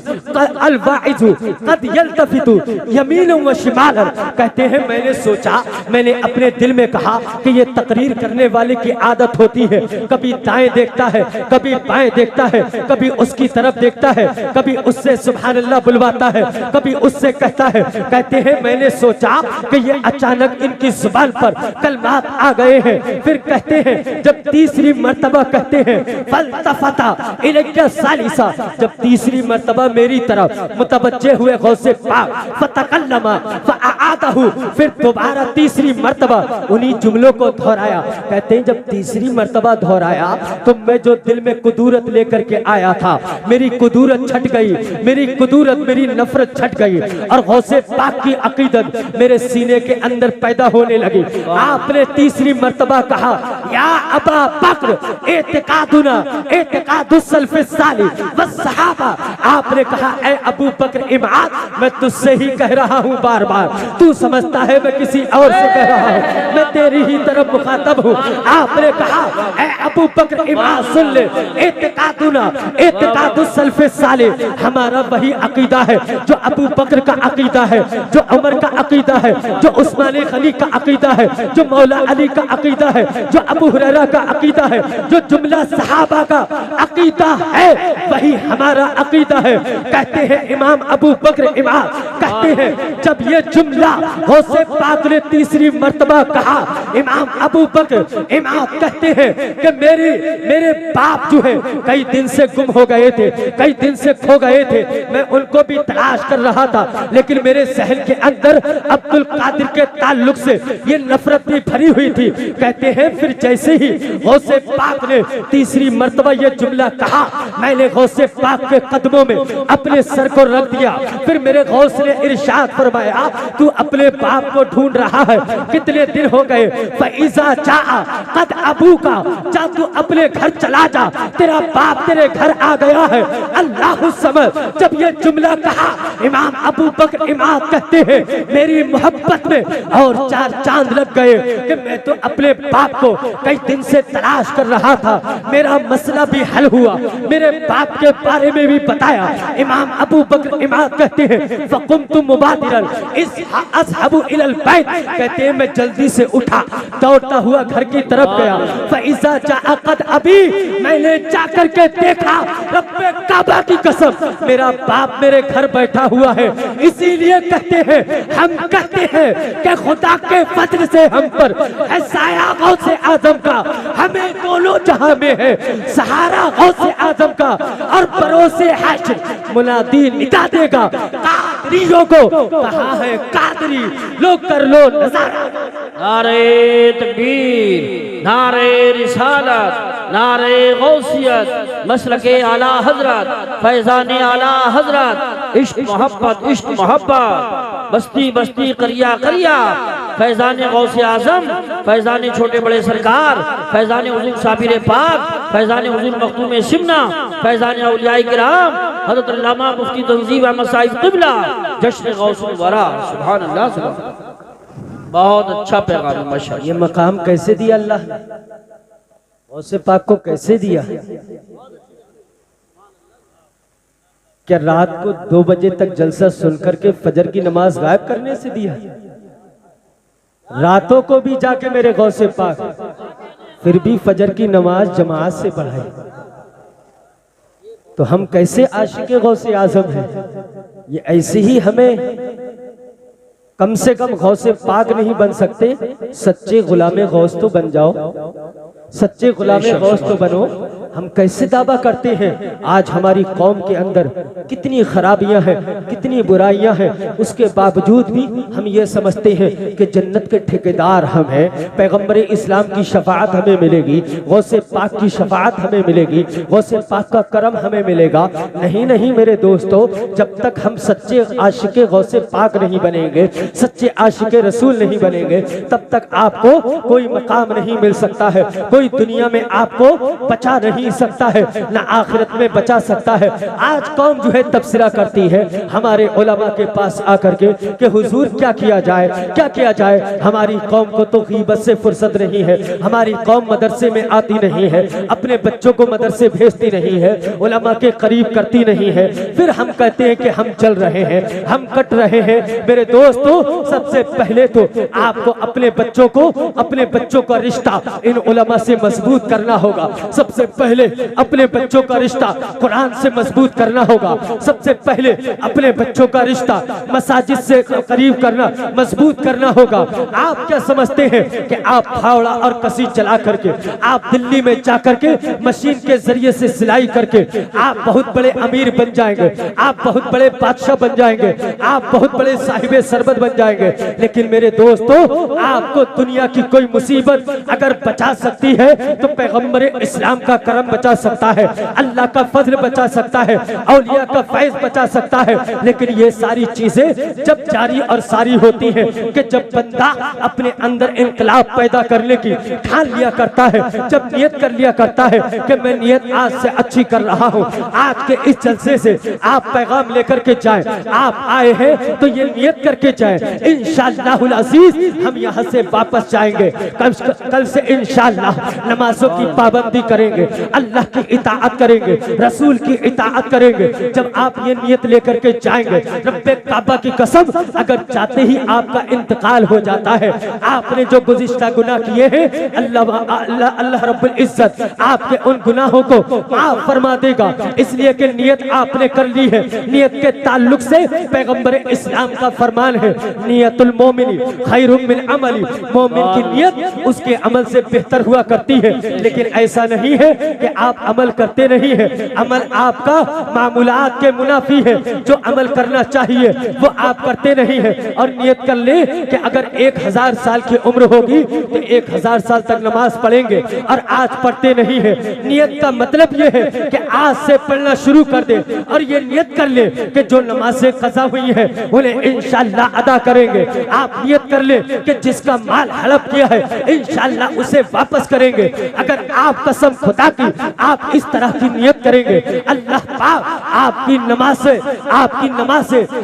अल वाइज़ु क़द यल्तफ़ितु, यमीन व शिमाल। कहते हैं मैंने सोचा, मैंने अपने दिल में कहा कि ये तकरीर करने वाले की आदत होती है, कभी दाएं देखता है, कभी बाएं देखता है, कभी उसकी तरफ देखता है, कभी उससे सुभान अल्लाह बुलवाता है, कभी उससे कहता है। कहते हैं मैंने सोचा कि ये अचानक इनकी जुबान पर कलमात आ गए हैं। फिर कहते हैं जब तीसरी मर्तबा कहते हैं फल्तफता इलैया सालिसा, जब तीसरी मर्तबा मेरी तरफ मुतवज्जे हुए गौसे पाक फतकल्लमा फअआदहु, फिर दोबारा तीसरी मर्तबा उन्हीं जुमलों को दोहराया। कहते हैं जब तीसरी मर्तबा दोहराया तो मैं जो दिल में कुदूरत लेकर के आया था, मेरी कुदूरत छट गई, मेरी कुदूरत, मेरी नफरत छट गई और गौसे पाक की अकीदत मेरे सीने के अंदर पैदा होने लगी। आपने तीसरी मर्तबा कहा या अबा बकर एतिकादुना एतिकादुस सल्फ़े सालिह व सहाबा। आपने कहा ए अबू बकर इमाद, मैं तुझसे ही कह रहा हूँ बार बार, तू समझता है मैं किसी और से कह रहा हूँ, मैं तेरी ही तरफ मुखातब हूँ। आपने कहा ए अबू बकर इमाद सुन ले, एतिकादुना एतिकादुस सल्फ़े सालिह, हमारा वही अकीदा है जो अबू बकर का अकीदा है, जो उमर का अकीदा है, जो उस्मान गनी का अकीदा है, जो मौला अली का अकीदा है, जो अबू हुरैरा का अकीदा है, जो जुमला सहाबा का अकीदा है, वही हमारा अकीदा है। कहते हैं इमाम अबू बकर इमाम कहते हैं जब ये जुमला गौसे पाक ने तीसरी मर्तबा कहा, इमाम अबू बकर इमाम कहते हैं कि मेरे बाप जो है कई दिन से गुम हो गए थे, कई दिन से खो गए थे, मैं उनको भी तलाश कर रहा था, लेकिन मेरे सहन के अंदर अब्दुल कादिर के ताल्लुक से ये नफरत भी भरी हुई थी। कहते हैं फिर जैसे ही गौसे पाक ने तीसरी मर्तबा ये जुमला कहा, मैंने गौसे पाक के कदमों में अपने सर को रख दिया। फिर मेरे गौस ने इरशाद फरमाया तू अपने बाप को ढूंढ रहा है, कितने दिन हो गए, फईजा जा कद अबू का, जा तू अपने घर चला जा, तेरा बाप तेरे घर आ गया है, अल्लाह समझ। जब ये जुमला कहा इमाम अबू बकर इमाम कहते हैं मेरी मोहब्बत में और चार चांद लग गए कि मैं तो अपने बाप को कई दिन से तलाश कर रहा था, मेरा मसला भी हल हुआ, मेरे बाप के बारे में भी बताया। इमाम अबू बकर इमाम कहते हैं फकुमतु मुबादिरन अज़हबु इलल बैत, कहते हैं मैं जल्दी से उठा, दौड़ता हुआ घर की तरफ गया। फइज़ा जाअ क़द अबी, मैंने जाकर के देखा, रब्बे काबा की कसम मेरा बाप मेरे घर बैठा हुआ है। इसीलिए कहते हैं हम कहते हैं कि खुदा के फजल से हम पर है साया गौसे आजम का, हमें दोनों जहां में है सहारा गौसे आजम का और बरोसे हाशिर मुनादी निदा देगा कादरियों को, कहा है कादरी लोग कर लो नजारा। नारे तकबीर, नारे रिसालत, नारे गौसियत, मसलके आला हजरत, फैजाने आला हजरत, इश्क मोहब्बत, इश्क मोहब्बत, बस्ती बस्ती करिया करिया, फैजाने गौसे आजम, फैजाने छोटे बड़े सरकार, फैजाने हुजूर साबिर पाक, फैजाने हुजूर मखदूम सिमना, फैजाने औलियाए किराम, हज़रत अल्लामा मुफ्ती तंजीब अहमद साहिब क़िबला, जश्न गौसुल वरा। सुभान अल्लाह, सुभान। बहुत अच्छा पैगाम है माशाअल्लाह। ये मकाम कैसे दिया अल्लाह ने, गौसे पाक को कैसे दिया? क्या रात को 2 बजे तक जलसा सुनकर के फजर की नमाज गायब करने से दिया? रातों को भी जाके मेरे गौसे पाक फिर भी फजर की नमाज जमात से पढ़ाई। तो हम कैसे आशिक़े गौसे आज़म हैं? ये ऐसे ही हमें कम से कम गौसे पाक नहीं बन सकते, सच्चे गुलामे गौस तो बन जाओ, सच्चे गुलामे गौस तो बनो। हम कैसे दावा करते हैं आज हमारी कौम के अंदर कितनी खराबियां हैं, कितनी बुराइयां हैं, उसके बावजूद भी हम ये समझते हैं कि जन्नत के ठेकेदार हम हैं, पैगंबर इस्लाम की शफाअत हमें मिलेगी, गौसे पाक की शफाअत हमें मिलेगी, गौसे पाक का करम हमें मिलेगा। नहीं नहीं मेरे दोस्तों, जब तक हम सच्चे आशिक़े गौसे पाक नहीं बनेंगे, सच्चे आशिक़े रसूल नहीं बनेंगे, तब तक आपको कोई मकाम नहीं मिल सकता है, कोई दुनिया में आपको बचा नहीं नहीं सकता है, ना आखिरत में बचा सकता है। आज कौम जो है तबसरा करती है हमारे उलमा के पास आकर के कि हुजूर क्या किया जाए, क्या किया जाए। हमारी कौम को तो गीबत से फुर्सत नहीं है, हमारी कौम मदरसे में आती नहीं है, अपने बच्चों को मदरसे भेजती नहीं है, उलमा के करीब करती नहीं है। फिर हम कहते हैं कि हम चल रहे हैं, हम कट रहे हैं। मेरे दोस्तों, सबसे पहले तो आपको अपने बच्चों का रिश्ता इन उलमा से मजबूत करना होगा। सबसे पहले अपने बच्चों का रिश्ता कुरान से मजबूत करना होगा। सबसे पहले अपने बच्चों का रिश्ता मसाजिद से करीब करना, मजबूत करना होगा। आप क्या समझते हैं कि आप फावड़ा और कसी चला करके, आप दिल्ली में जाकर के मशीन के जरिए से सिलाई करके आप बहुत बड़े अमीर बन जाएंगे, आप बहुत बड़े बादशाह बन जाएंगे, आप बहुत बड़े साहिबे सरबत बन जाएंगे। लेकिन मेरे दोस्तों, आपको दुनिया की कोई मुसीबत अगर बचा सकती है तो पैगंबर इस्लाम का करम बचा सकता है, अल्लाह का फजल बचा सकता है, औलिया का फैज बचा सकता है। लेकिन ये सारी चीजें जब जारी और सारी होती हैं कि जब बंदा अपने अंदर इनकलाब पैदा करने की ठान लिया करता है, जब नियत कर लिया करता है कि मैं नियत आज से अच्छी कर रहा हूँ, आज के इस जलसे से आप पैगाम लेकर के जाएं, आप आए हैं तो ये नियत करके जाएं, इंशाअल्लाहुल अजीज हम यहाँ से वापस जाएंगे। कल से इंशाअल्लाह नमाजों की पाबंदी करेंगे, अल्लाह की इताअत करेंगे, रसूल की इताअत करेंगे। जब आप ये नियत लेकर के जाएंगे, रब्बे काबा की कसम, अगर चाहते ही आपका इंतकाल हो जाता है, आपने जो गुज़िश्ता गुनाह किए हैं, अल्लाह रब्बुल इज्जत आपके उन गुनाहों को माफ फरमा देगा। इसलिए कि नियत आपने कर ली है। नियत के ताल्लुक से पैगंबर इस्लाम का फरमान है, नियतुल मोमिनी खैरुम मिन अमली। मोमिन की नियत उसके अमल से बेहतर हुआ करती है। लेकिन ऐसा नहीं है कि आप अमल करते नहीं है, अमल आपका मामूलात के मुनाफी है। जो अमल करना चाहिए वो आप करते नहीं है। और नियत कर ले कि अगर 1000 साल की उम्र होगी तो 1000 साल तक नमाज पढ़ेंगे, और आज पढ़ते नहीं है। नियत का मतलब ये है कि आज से पढ़ना शुरू कर दे, और ये नियत कर ले कि जो नमाजें कज़ा हुई है उन्हें इंशाअल्लाह अदा करेंगे। आप नियत कर ले कि जिसका माल हड़प किया है इंशाअल्लाह उसे वापस करेंगे। अगर आप कसम खुदा की आप इस तरह की नियत करेंगे, अल्लाह पाक आपकी नमाज़ें,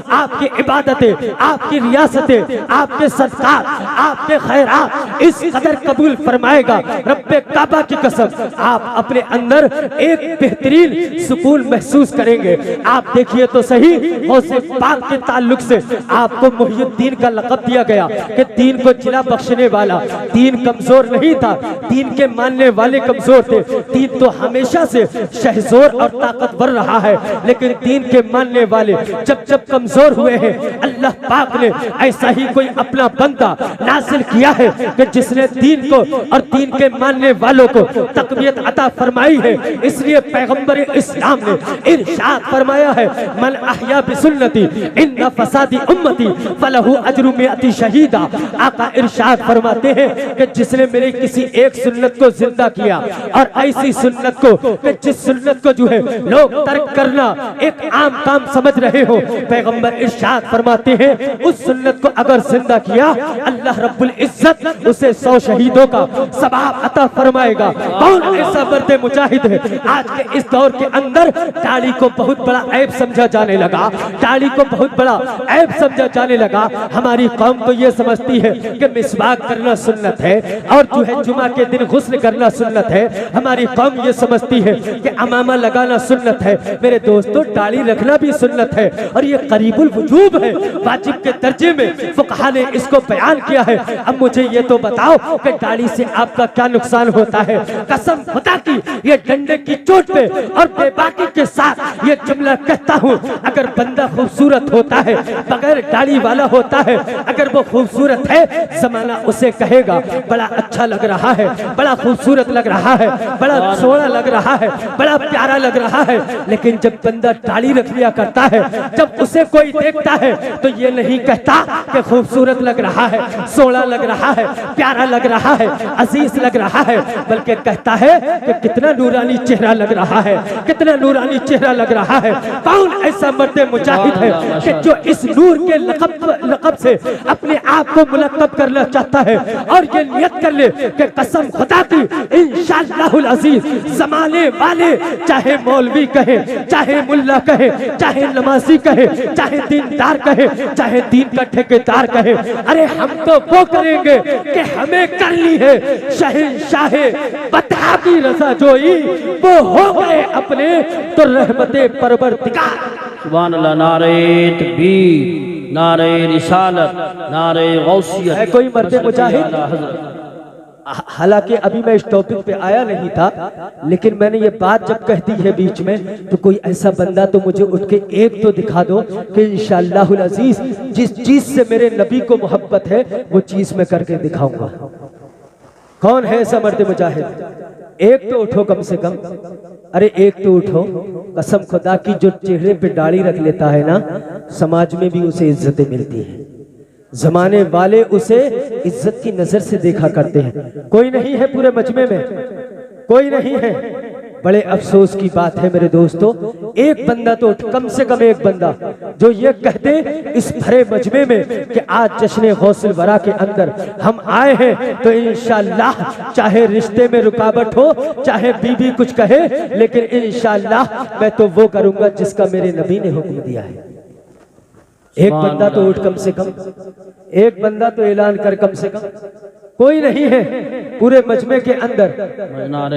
आपकी इबादतें, आपकी रियासतें, आपके सदक़ात, आपके खैरात इस कदर कबूल फरमाएगा। रब्बे काबा की कसम, आप अपने अंदर एक बेहतरीन सुकून महसूस करेंगे। आप देखिए तो सही, गौसे पाक के ताल्लुक से आपको मुहियुद्दीन का लक़ब दिया गया कि दीन को जिला बख्शने वाला। दीन कमजोर नहीं था, दीन के मानने वाले कमजोर थे। दीन तो हमेशा से शहजोर और ताकतवर रहा है, लेकिन दीन के मानने वाले जब जब कमजोर हुए हैं, अल्लाह पाक ने ऐसा ही कोई अपना बंदा नाज़िल किया है कि जिसने दीन को और दीन के मानने वालों को तक़वियत अता फरमाई है। इसलिए पैगंबर इस्लाम ने इरशाद फरमाया है, मन अहया बिसुन्नती इन्ना फसादी उम्मती फलहु अजरु मिअती शहीदा। आका इरशाद फरमाते हैं कि जिसने मेरे किसी एक सुन्नत को जिंदा किया, और ऐसी सुन्नत को कि जिस सुन्नत को जो है लोग तर्क करना एक आम काम समझ रहे हो, पैगंबर इरशाद फरमाते हैं उस सुन्नत को अगर जिंदा किया, अल्लाह रब्बुल इज्जत उसे 100 शहीदों का सवाब अता फरमाएगा। कौन ऐसा मर्द मुजाहिद है? आज के इस दौर के अंदर दाढ़ी को बहुत बड़ा ऐब समझा जाने लगा, दाढ़ी को बहुत बड़ा ऐब समझा जाने लगा। हमारी कौम तो ये समझती है कि मिसवाक करना सुन्नत है, और जो है जुमा के दिन गुस्ल करना सुन्नत है। हमारी कौम ये समझती है कि अमामा लगाना सुन्नत है। मेरे दोस्तों, दाढ़ी रखना भी सुन्नत है, और ये करीबुल वजूब है, वाजिब के दर्जे में फुकहा ने इसको बयान किया है। अब मुझे ये तो बताओ कि दाढ़ी से आपका क्या नुकसान होता है? कसम खुदा की ये डंडे की चोट पे और बेबाकी के साथ ये जुमला कहता हूँ, अगर बंदा खूबसूरत होता है, बगैर दाढ़ी वाला होता है, अगर वो खूबसूरत है, जमाना उसे कहेगा बड़ा अच्छा लग रहा है, बड़ा खूबसूरत लग रहा है, बड़ा सोहना लग रहा है, बड़ा प्यारा लग रहा है। लेकिन जब बंदा दाढ़ी रख लिया करता है, जब उसे कोई देखता है तो ये नहीं कहता कि खूबसूरत लग रहा है, सोहना लग रहा है, प्यारा लग रहा है, अजीज लग रहा है, बल्कि कहता है कि कितना नूरानी चेहरा लग रहा है, कितना नूरानी चेहरा लग रहा है। कौन ऐसा मर्द मुजाहिद है कि जो इस नूर के लक़ब से अपने आप को मुलक़्क़ब करना चाहता है, और ये नियत कर ले कि कसम खुदा की इंशाअल्लाहुल अज़ीज़ जमाने वाले चाहे मौलवी कहे, चाहे मुल्ला कहे, चाहे नमाजी कहे, चाहे दीनदार कहे, चाहे दीन का ठेकेदार कहे, अरे हम तो वो करेंगे कि हमें करनी है शहंशाहे बता की रज़ा जोई, वो हो गए अपने तो रहमते परवरदिगार। सुभान अल्लाह। नारे तकबीर, नारे रिसालत, नारे गौसियत। है कोई मर्द मुजाहिद? हालांकि अभी मैं इस टॉपिक पे आया नहीं था, लेकिन मैंने ये बात जब कह दी है बीच में, तो कोई ऐसा बंदा तो मुझे उठ के एक तो दिखा दो कि इंशाअल्लाहुल अजीज जिस चीज से मेरे नबी को मोहब्बत है वो चीज मैं करके दिखाऊंगा। कौन है ऐसा मर्द मुजाहिद? एक तो उठो कम से कम। अरे एक तो उठो। कसम खुदा की, जो चेहरे पे दाढ़ी रख लेता है ना, समाज में भी उसे इज्जतें मिलती हैं, जमाने वाले उसे इज्जत की नजर से देखा करते हैं। कोई नहीं है पूरे मजमे में, कोई नहीं है। बड़े अफसोस की बात है मेरे दोस्तों, एक बंदा तो कम से कम एक बंदा जो ये कहते इस भरे मजमे में कि आज जश्न गौसुल वरा के अंदर हम आए हैं, तो इंशाअल्लाह चाहे रिश्ते में रुकावट हो, चाहे बीवी कुछ कहे, लेकिन इंशाअल्लाह मैं तो वो करूंगा जिसका मेरे नबी ने हुक्म दिया है। एक बंदा तो उठ कम से कम, एक बंदा तो ऐलान कर कम से कम। कोई नहीं है पूरे मजमे के अंदर।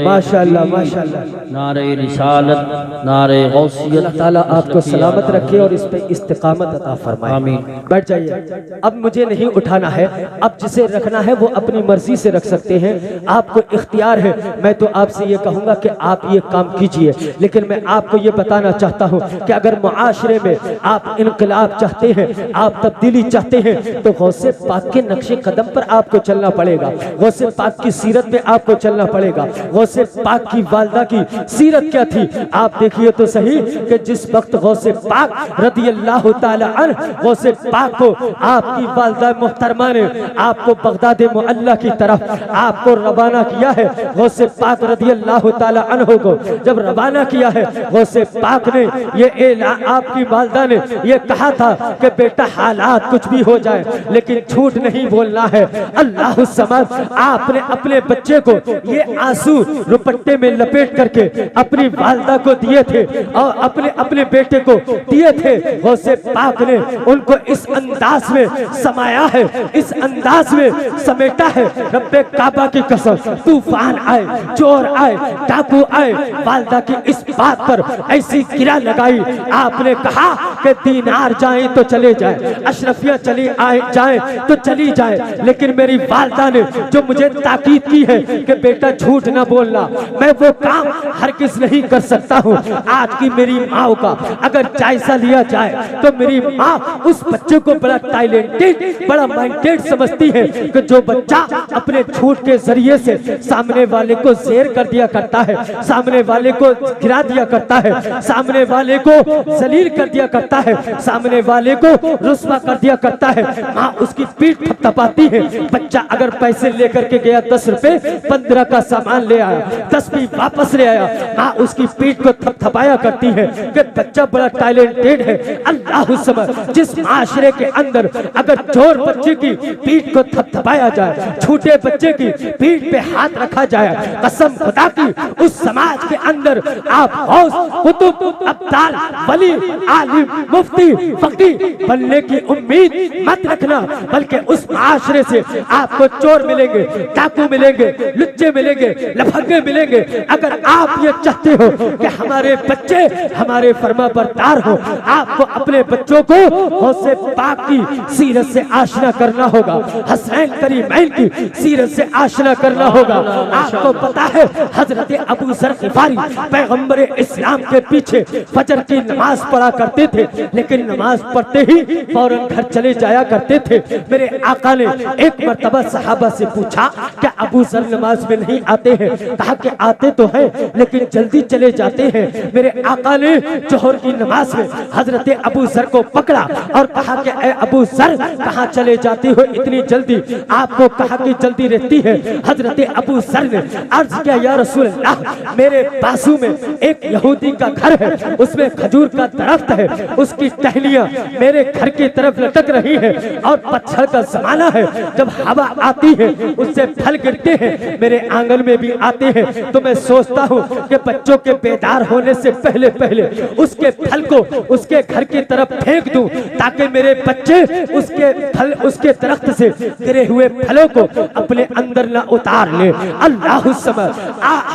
माशाअल्लाह माशाअल्लाह। नारे रिसालत, नारे गौसियत। अल्लाह ताला आपको सलामत रखे और इस पे इस्तिकामत अता फरमाए। आमीन। बैठ जाइए। अब मुझे नहीं उठाना है, अब जिसे रखना है वो अपनी मर्जी से रख सकते हैं, आपको इख्तियार है। मैं तो आपसे ये कहूंगा कि आप ये काम कीजिए, लेकिन मैं आपको ये बताना चाहता हूँ कि अगर मुआशरे में आप इनकलाब चाहते हैं, आप तब्दीली चाहते हैं, तो गौसे पाक के नक्शे कदम पर आपको चलना पड़ेगा, गौसे पाक की सीरत में आपको चलना पड़ेगा। गौसे पाक की वालदा की सीरत क्या थी आप देखिए तो सही, कि जिस वक्त गौसे पाक रदियल्लाहु ताला अन्हु गौसे पाक को आपकी वालदा मोहतरमा ने आपको बगदाद मुअल्ला की तरफ आपको रवाना किया है। गौसे पाक रदियल्लाहु ताला अन्हु को जब रवाना किया है, गौसे पाक ने ये ऐलान, आपकी वालदा ने ये कहा था कि बेटा हालात कुछ भी हो जाए लेकिन झूठ नहीं बोलना है। अल्लाह समझ, आपने अपने बच्चे को ये आंसू रुपट्टे में लपेट करके अपनी वालदा को दिए थे और अपने बेटे को दिए थे। गौसे पाक ने उनको इस अंदाज में समाया है, इस अंदाज में समेटा है। रब्बे काबा की कसम, तूफान आए, चोर आए, डाकू आए, वालदा की इस बात पर ऐसी गिरा लगाई। आपने कहा कि दीनार जाए तो चले जाए, अशरफिया चली आए जाए तो चली जाए, लेकिन मेरी वालदा ने जो मुझे ताकीद की है कि बेटा झूठ ना बोलना, मैं वो काम हरगिज़ नहीं कर सकता हूँ। आज की मेरी माँ का अगर जायजा लिया जाए तो मेरी माँ उस बच्चे को बड़ा टैलेंटेड, बड़ा माइंडेड समझती है कि जो बच्चा अपने झूठ के जरिए से सामने वाले को जेर कर दिया करता है, सामने वाले को गिरा दिया करता है, सामने वाले को जलील कर दिया करता है, सामने वाले को रुस्वा कर दिया करता है, माँ उसकी पीठ थपथपाती है। बच्चा अगर पैसे लेकर के गया 10 रुपए 15 का सामान ले आया, 10 भी वापस ले आया, माँ उसकी पीठ को थपथपाया करती है कि बच्चा बड़ा टैलेंटेड है। अल्लाह समझ, जिस माशरे के अंदर अगर चोर बच्चे की पीठ को थपथपाया जाए, झूठे बच्चे की पीठ पे हाथ रखा जाए, कसम खुदा की उस समाज के अंदर आप गौस, कुतुब, अब्दाल, वली, आलिम, मुफ्ती, फकीह बनने की उम्मीद मत रखना, बल्कि उस माशरे से आपको चोर मिलेंगे, डाकू मिलेंगे, लुच्चे मिलेंगे, लफंगे मिलेंगे। अगर आप ये चाहते हो कि हमारे बच्चे हमारे फरमा बरदार हो, आपको अपने बच्चों को गौसे पाक की सीरत से आशना करना होगा, हसनैन करीमैन की सीरत से आशना करना होगा। आपको पता है हजरत अबू ज़र ग़िफ़ारी पैगंबर इस्लाम के पीछे फजर की नमाज पढ़ा करते थे, लेकिन नमाज पढ़ते ही फौरन घर चले जाया करते थे। मेरे आका ने एक मर्तबा सहाबा से पूछा क्या अबू ज़र नमाज में नहीं आते हैं? कहा कि आते तो हैं लेकिन जल्दी चले जाते हैं। मेरे आका ने जोहर की नमाज में हजरत अबू ज़र को पकड़ा और कहा कि ए अबू ज़र कहाँ चले जाते हो इतनी जल्दी? आपको कहा कि जल्दी रहती है। हजरत अबू ज़र ने अर्ज किया या रसूल अल्लाह, मेरे बाजू में एक यहूदी का घर है, उसमें खजूर का दरख्त है, उसकी टहनियां मेरे घर की तरफ लटक रही है और पतझड़ का जमाना है, जब हवा आती है उससे फल गिरते हैं, मेरे आंगन में भी आते हैं, तो मैं सोचता हूँ कि बच्चों के बेदार होने से पहले पहले उसके फल को उसके घर की तरफ फेंक दूं, ताकि मेरे बच्चे उसके दरख्त से गिरे हुए फलों को अपने अंदर न उतार ले। अल्लाह समझ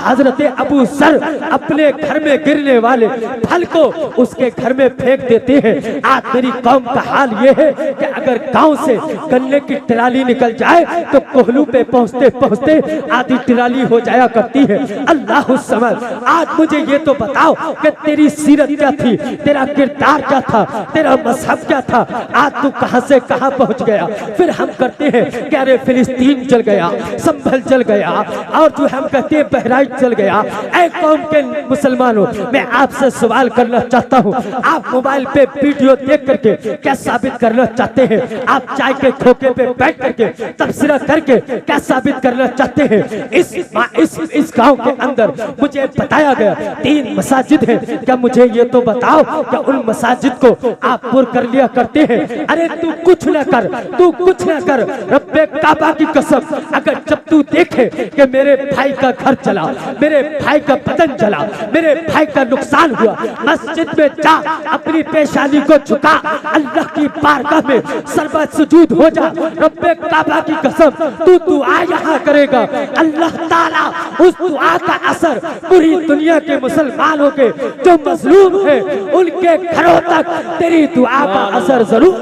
हजरत अबू सर अपने घर में गिरने वाले फल को उसके घर में फेंक देते हैं। आज मेरी कौम का हाल ये है कि अगर गांव से गन्ने की ट्राली निकल जाए तो कोहलू पे पहुंचते पहुंचते आधी ट्राली हो जाया करती है। अल्लाह समझ आज मुझे ये तो बताओ कि तेरी सीरत क्या थी, तेरा किरदार क्या था, तेरा मजहब क्या था, आज तू कहां से कहां पहुंच गया। फिर हम करते हैं कि अरे फिलिस्तीन चल गया, संभल चल गया, और जो हम कहते हैं बहराइच चल गया। ऐ कौम के मुसलमानों, मैं आपसे सवाल करना चाहता हूं, आप मोबाइल पे वीडियो देख करके क्या साबित करना चाहते हैं? आप चाय के खोखे पे बैठ करके तबसरा करके क्या साबित करना चाहते हैं? इस गांव के अंदर मुझे बताया गया 3 मसाजिद हैं, क्या मुझे ये तो बताओ क्या उन मसाजिद को आप पुर कर लिया करते हैं? अरे तू कुछ न कर, तू कुछ न कर, रब्बे काबा की कसम, अगर जब तू देखे कि मेरे भाई का घर चला, मेरे भाई का बदन चला, मेरे भाई का नुकसान हुआ, मस्जिद में जा, अपनी पेशानी को झुका, अल्लाह की बारगाह में सरबत सुजूद हो जा, रब्बे काबा की कसम तू दुआ यहाँ करेगा, अल्लाह ताला उस दुआ का असर पूरी दुनिया के मुसलमानों के जो मजलूम है उनके घरों तक तेरी दुआ का असर जरूर।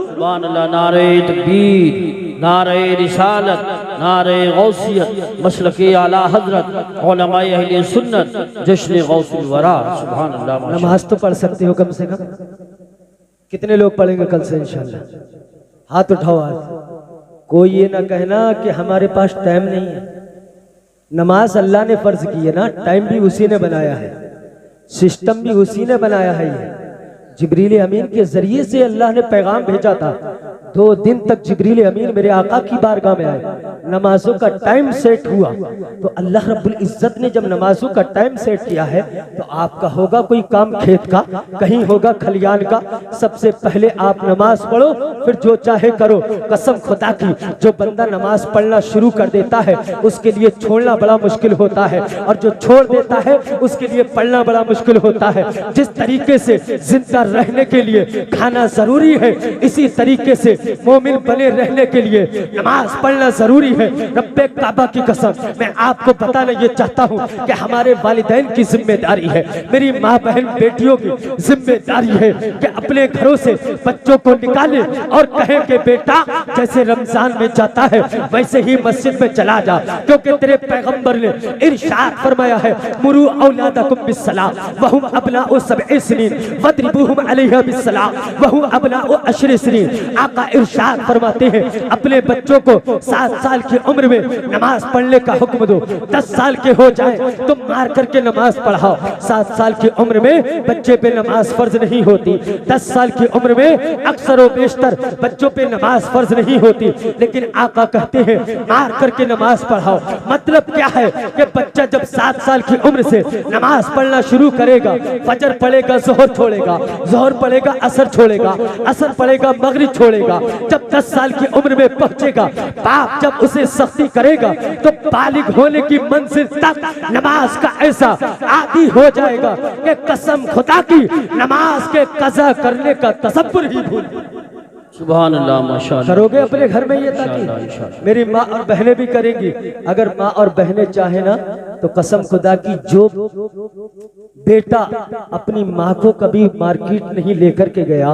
सुभान अल्लाह। नारे तकबीर, नारे रिसालत, नारे गौसियत, मसलके आला हजरत, उलमाए अहले सुन्नत, जश्न गौसुल वरा। सुभान अल्लाह। नमाज तो पढ़ सकते हो कम से कम? कितने लोग पढ़ेंगे कल से इंशाल्लाह? हाथ उठाओ आज। कोई ये ना कहना कि हमारे पास टाइम नहीं है। नमाज अल्लाह ने फर्ज की है ना, टाइम भी उसी ने बनाया है, सिस्टम भी उसी ने बनाया है। जिब्रील अमीन के जरिए से अल्लाह ने पैगाम भेजा था। 2 दिन तक जिब्रील अमीन मेरे आका की बारगाह में आए, नमाजों का टाइम सेट हुआ तो अल्लाह रब्बुल इज्जत ने जब नमाजों का टाइम सेट किया है तो आपका होगा कोई काम खेत का, कहीं होगा खलियान का, सबसे पहले आप नमाज पढ़ो, फिर जो चाहे करो। कसम खुदा की, जो बंदा नमाज पढ़ना शुरू कर देता है उसके लिए छोड़ना बड़ा मुश्किल होता है, और जो छोड़ देता है उसके लिए पढ़ना बड़ा मुश्किल होता है। जिस तरीके से जिंदा रहने के लिए खाना जरूरी है, इसी तरीके से मोमिन बने रहने के लिए नमाज पढ़ना जरूरी है। रब्बे काबा की कसम मैं आपको बताना ये चाहता हूँ कि हमारे वालिदैन की जिम्मेदारी है, मेरी माँ बहन बेटियों की जिम्मेदारी है कि अपने घरों से बच्चों को निकाले और कहें कि बेटा जैसे रमजान में जाता है वैसे ही मस्जिद में चला जा, क्योंकि तेरे पैगंबर ने इरशाद फरमाया है, मुरू औलादकुम बिस्सलाम वहुम अबनाउ सब'i सिनीन वद्रिबूहुम अलैहा बिस्सलाम वहुम अबनाउ अशरि सिनीन। आका इरशाद फरमाते हैं, अपने बच्चों को 7 साल की उम्र में नमाज पढ़ने का हुक्म दो, 10 साल के हो जाए तो मार करके नमाज पढ़ाओ। 7 साल की उम्र में बच्चे पे नमाज फर्ज नहीं होती, 10 साल की उम्र में अक्सर व बेशतर बच्चों पे नमाज फर्ज नहीं होती, लेकिन आका कहते हैं मार करके नमाज पढ़ाओ। मतलब क्या है कि बच्चा जब 7 साल की उम्र से नमाज पढ़ना शुरू करेगा, फजर पढ़ेगा, जोहर छोड़ेगा, जोहर पढ़ेगा, असर छोड़ेगा, असर पढ़ेगा, मगरिब छोड़ेगा। जब 10 साल की उम्र में पहुंचेगा, बाप जब उसे सख्ती करेगा तो बालिग होने की मंजिल तक नमाज का ऐसा आदी हो जाएगा कि कसम खुदा की नमाज के कज़ा करने का तसव्वुर ही भूल। सुभान अल्लाह, माशाअल्लाह। करोगे अपने घर में ये? ताकि मेरी माँ और बहनें भी करेंगी। अगर माँ और बहनें चाहे ना तो कसम खुदा की, जो बेटा अपनी माँ को कभी मार्केट नहीं लेकर के गया,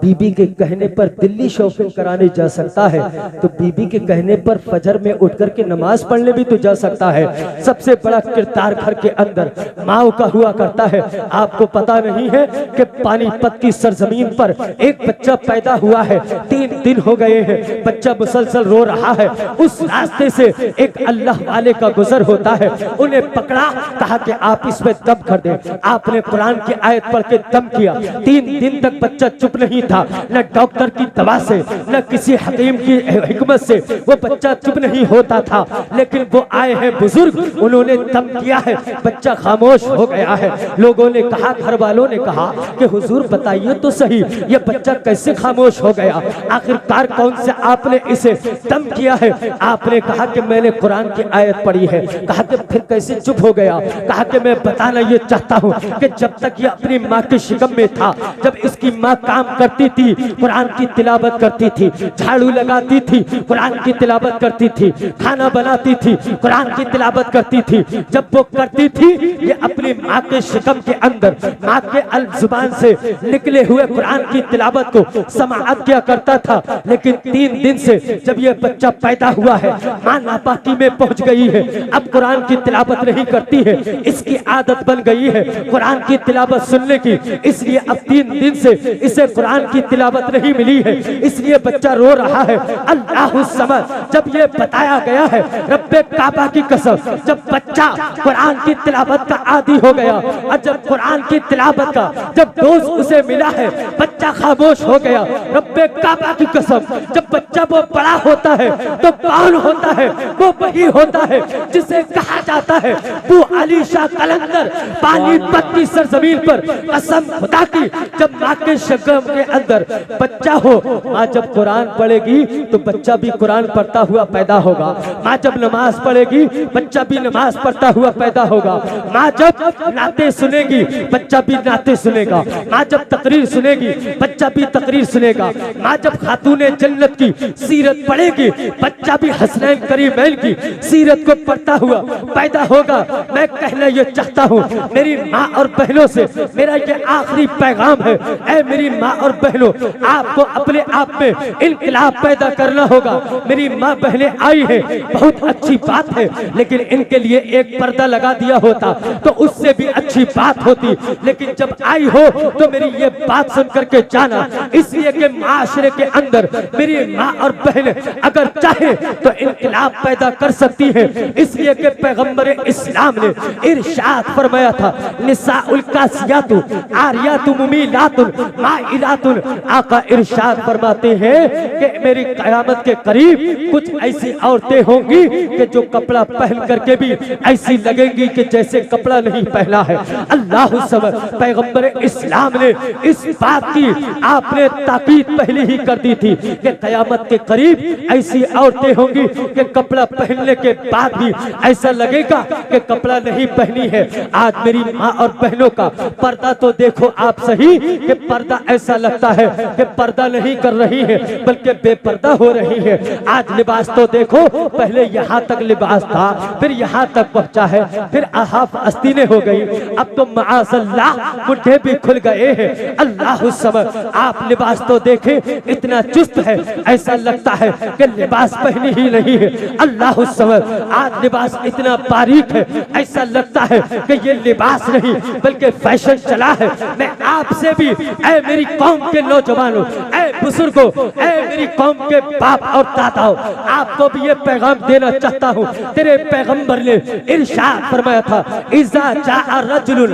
बीबी के कहने पर दिल्ली शॉपिंग कराने जा सकता है, तो बीबी के कहने पर फजर में उठ करके नमाज पढ़ने भी तो जा सकता है। सबसे बड़ा किरदार घर के अंदर माँ का हुआ करता है। आपको पता नहीं है कि पानीपत की सरजमीन पर एक बच्चा पैदा हुआ है, 3 दिन हो गए हैं, बच्चा मुसलसल रो रहा है। उस रास्ते से एक अल्लाह वाले का गुजर होता है, उन्हें पकड़ा, कहा कि आप इसमें दम कर दें। आपने कुरान की आयत पढ़ के दम किया। 3 दिन तक बच्चा चुप नहीं था, न डॉक्टर की दवा से न किसी हकीम की हिकमत से वो बच्चा चुप नहीं होता था। लेकिन वो आए हैं बुजुर्ग, उन्होंने दम किया है, बच्चा खामोश हो गया है। लोगों ने कहा, घर वालों ने कहा कि हुजूर बताइए तो सही, ये बच्चा कैसे खामोश हो गया, आखिरकार कौन से आपने इसे दम किया है? आपने कहा कि मैंने कुरान की आयत पढ़ी है। कहा कि फिर कैसे चुप हो गया? कहा कि मैं बताना ये चाहता हूँ कि जब तक ये अपनी माँ के शिकम में था, जब इसकी माँ काम करती थी, कुरान की तिलावत करती थी, झाड़ू लगाती थी, कुरान की तिलावत करती थी, खाना बनाती थी, कुरान की तिलावत करती थी। जब वो करती थी, ये अपनी माँ के शिकम के अंदर माँ के जुबान से निकले हुए कुरान की तिलावत को समाअत किया करता था। लेकिन 3 दिन से जब ये बच्चा पैदा हुआ है, माँ नापाकी में पहुंच गई है, अब कुरान की तिलावत नहीं करती है, इसकी आदत बन गई है कुरान की तिलावत सुनने की। इसलिए अब 3 दिन से इसे कुरान की तिलावत नहीं मिली है, इसलिए बच्चा रो रहा है। अल्लाह समझ, जब ये बताया गया है रब्बे काबा की कसम, जब बच्चा कुरान की तिलावत का आदी हो गया और जब कुरान की तिलावत का जब डोज उसे मिला है, बच्चा खामोश हो गया। रब्बे काबा की कसम, जब बच्चा वो बड़ा होता है तो कौन होता है? वो वही होता है जिसे कहा जाता है वो अलीशाह कलंदर पानीपत की सरजमीन पर कसम खुदा की, जब माँ के शिकम के अंदर बच्चा हो, माँ जब कुरान पढ़ेगी तो बच्चा भी कुरान पढ़ता हुआ पैदा होगा। माँ जब नमाज पढ़ेगी, बच्चा भी नमाज पढ़ता हुआ पैदा होगा। माँ जब नाते सुनेगी, बच्चा भी नाते सुनेगा। माँ जब तकरीर सुनेगी, बच्चा भी तकरीर सुनेगा। माँ जब खातूने जन्नत की सीरत पढ़ेगी, बच्चा भी हसनैन करीमैन की सीरत को पढ़ता हुआ पैदा होगा। मैं कहना ये चाहता हूँ मेरी माँ और बहनों से, मेरा ये आखिरी पैगाम है, ऐ मेरी माँ और बहनों, आपको अपने आप में इनकलाब पैदा करना होगा। मेरी माँ बहनें आई है, बहुत अच्छी बात है, लेकिन इनके लिए एक पर्दा लगा दिया होता तो उससे भी अच्छी बात होती। लेकिन जब आई हो तो मेरी ये बात सुन करके जाना, इसलिए कि माशरे के अंदर मेरी माँ और बहन अगर चाहे तो इनकलाब पैदा कर सकती है। इसलिए कि पैगंबर इस्लाम ने इरशाद फरमाया था, निसाउल कासियातु आरियातु मुमीलातुन माइलातुन। आका इरशाद फरमाते हैं कि मेरी कयामत के करीब कुछ ऐसी औरतें होंगी कि जो कपड़ा पहन करके भी ऐसी लगेंगी कि जैसे कपड़ा नहीं पहना है। अल्लाह समझ, पैगंबर इस्लाम ने इस बात की आपने ताकीद पहले ही कर दी थी कि कयामत के करीब ऐसी औरतें होंगी कि कपड़ा पहनने के बाद भी ऐसा लगेगा कि कपड़ा नहीं पहनी है। आज मेरी माँ और बहनों का पर्दा तो देखो आप सही कि पर्दा ऐसा लगता है कि पर्दा नहीं कर रही है बल्कि बेपर्दा हो रही है। आज लिबास तो देखो, पहले यहाँ तक लिबास था, फिर यहाँ तक पहुँचा है, फिर आहाफ आस्तीनें हो गई, अब तो माअज़ल्लाह मुट्ठे भी खुल गए हैं। अल्लाह समझ, आप लिबास तो देखें, इतना चुस्त है ऐसा लगता है कि लिबास पहनी ही नहीं है। अल्लाह समझ, आज लिबास इतना बारीक है ऐसा लगता है कि ये लिबास नहीं बल्कि फैशन चला है। मैं आपसे भी, ऐ मेरी कौम के नौजवानों, ऐ बुजुर्गों, ऐ मेरी कौम के बाप और दादाओं, आपको भी ये पैगाम देना चाहता हूँ। तेरे पैगंबर ने इरशाद फरमाया था, इज़ा जाअ रजुलुन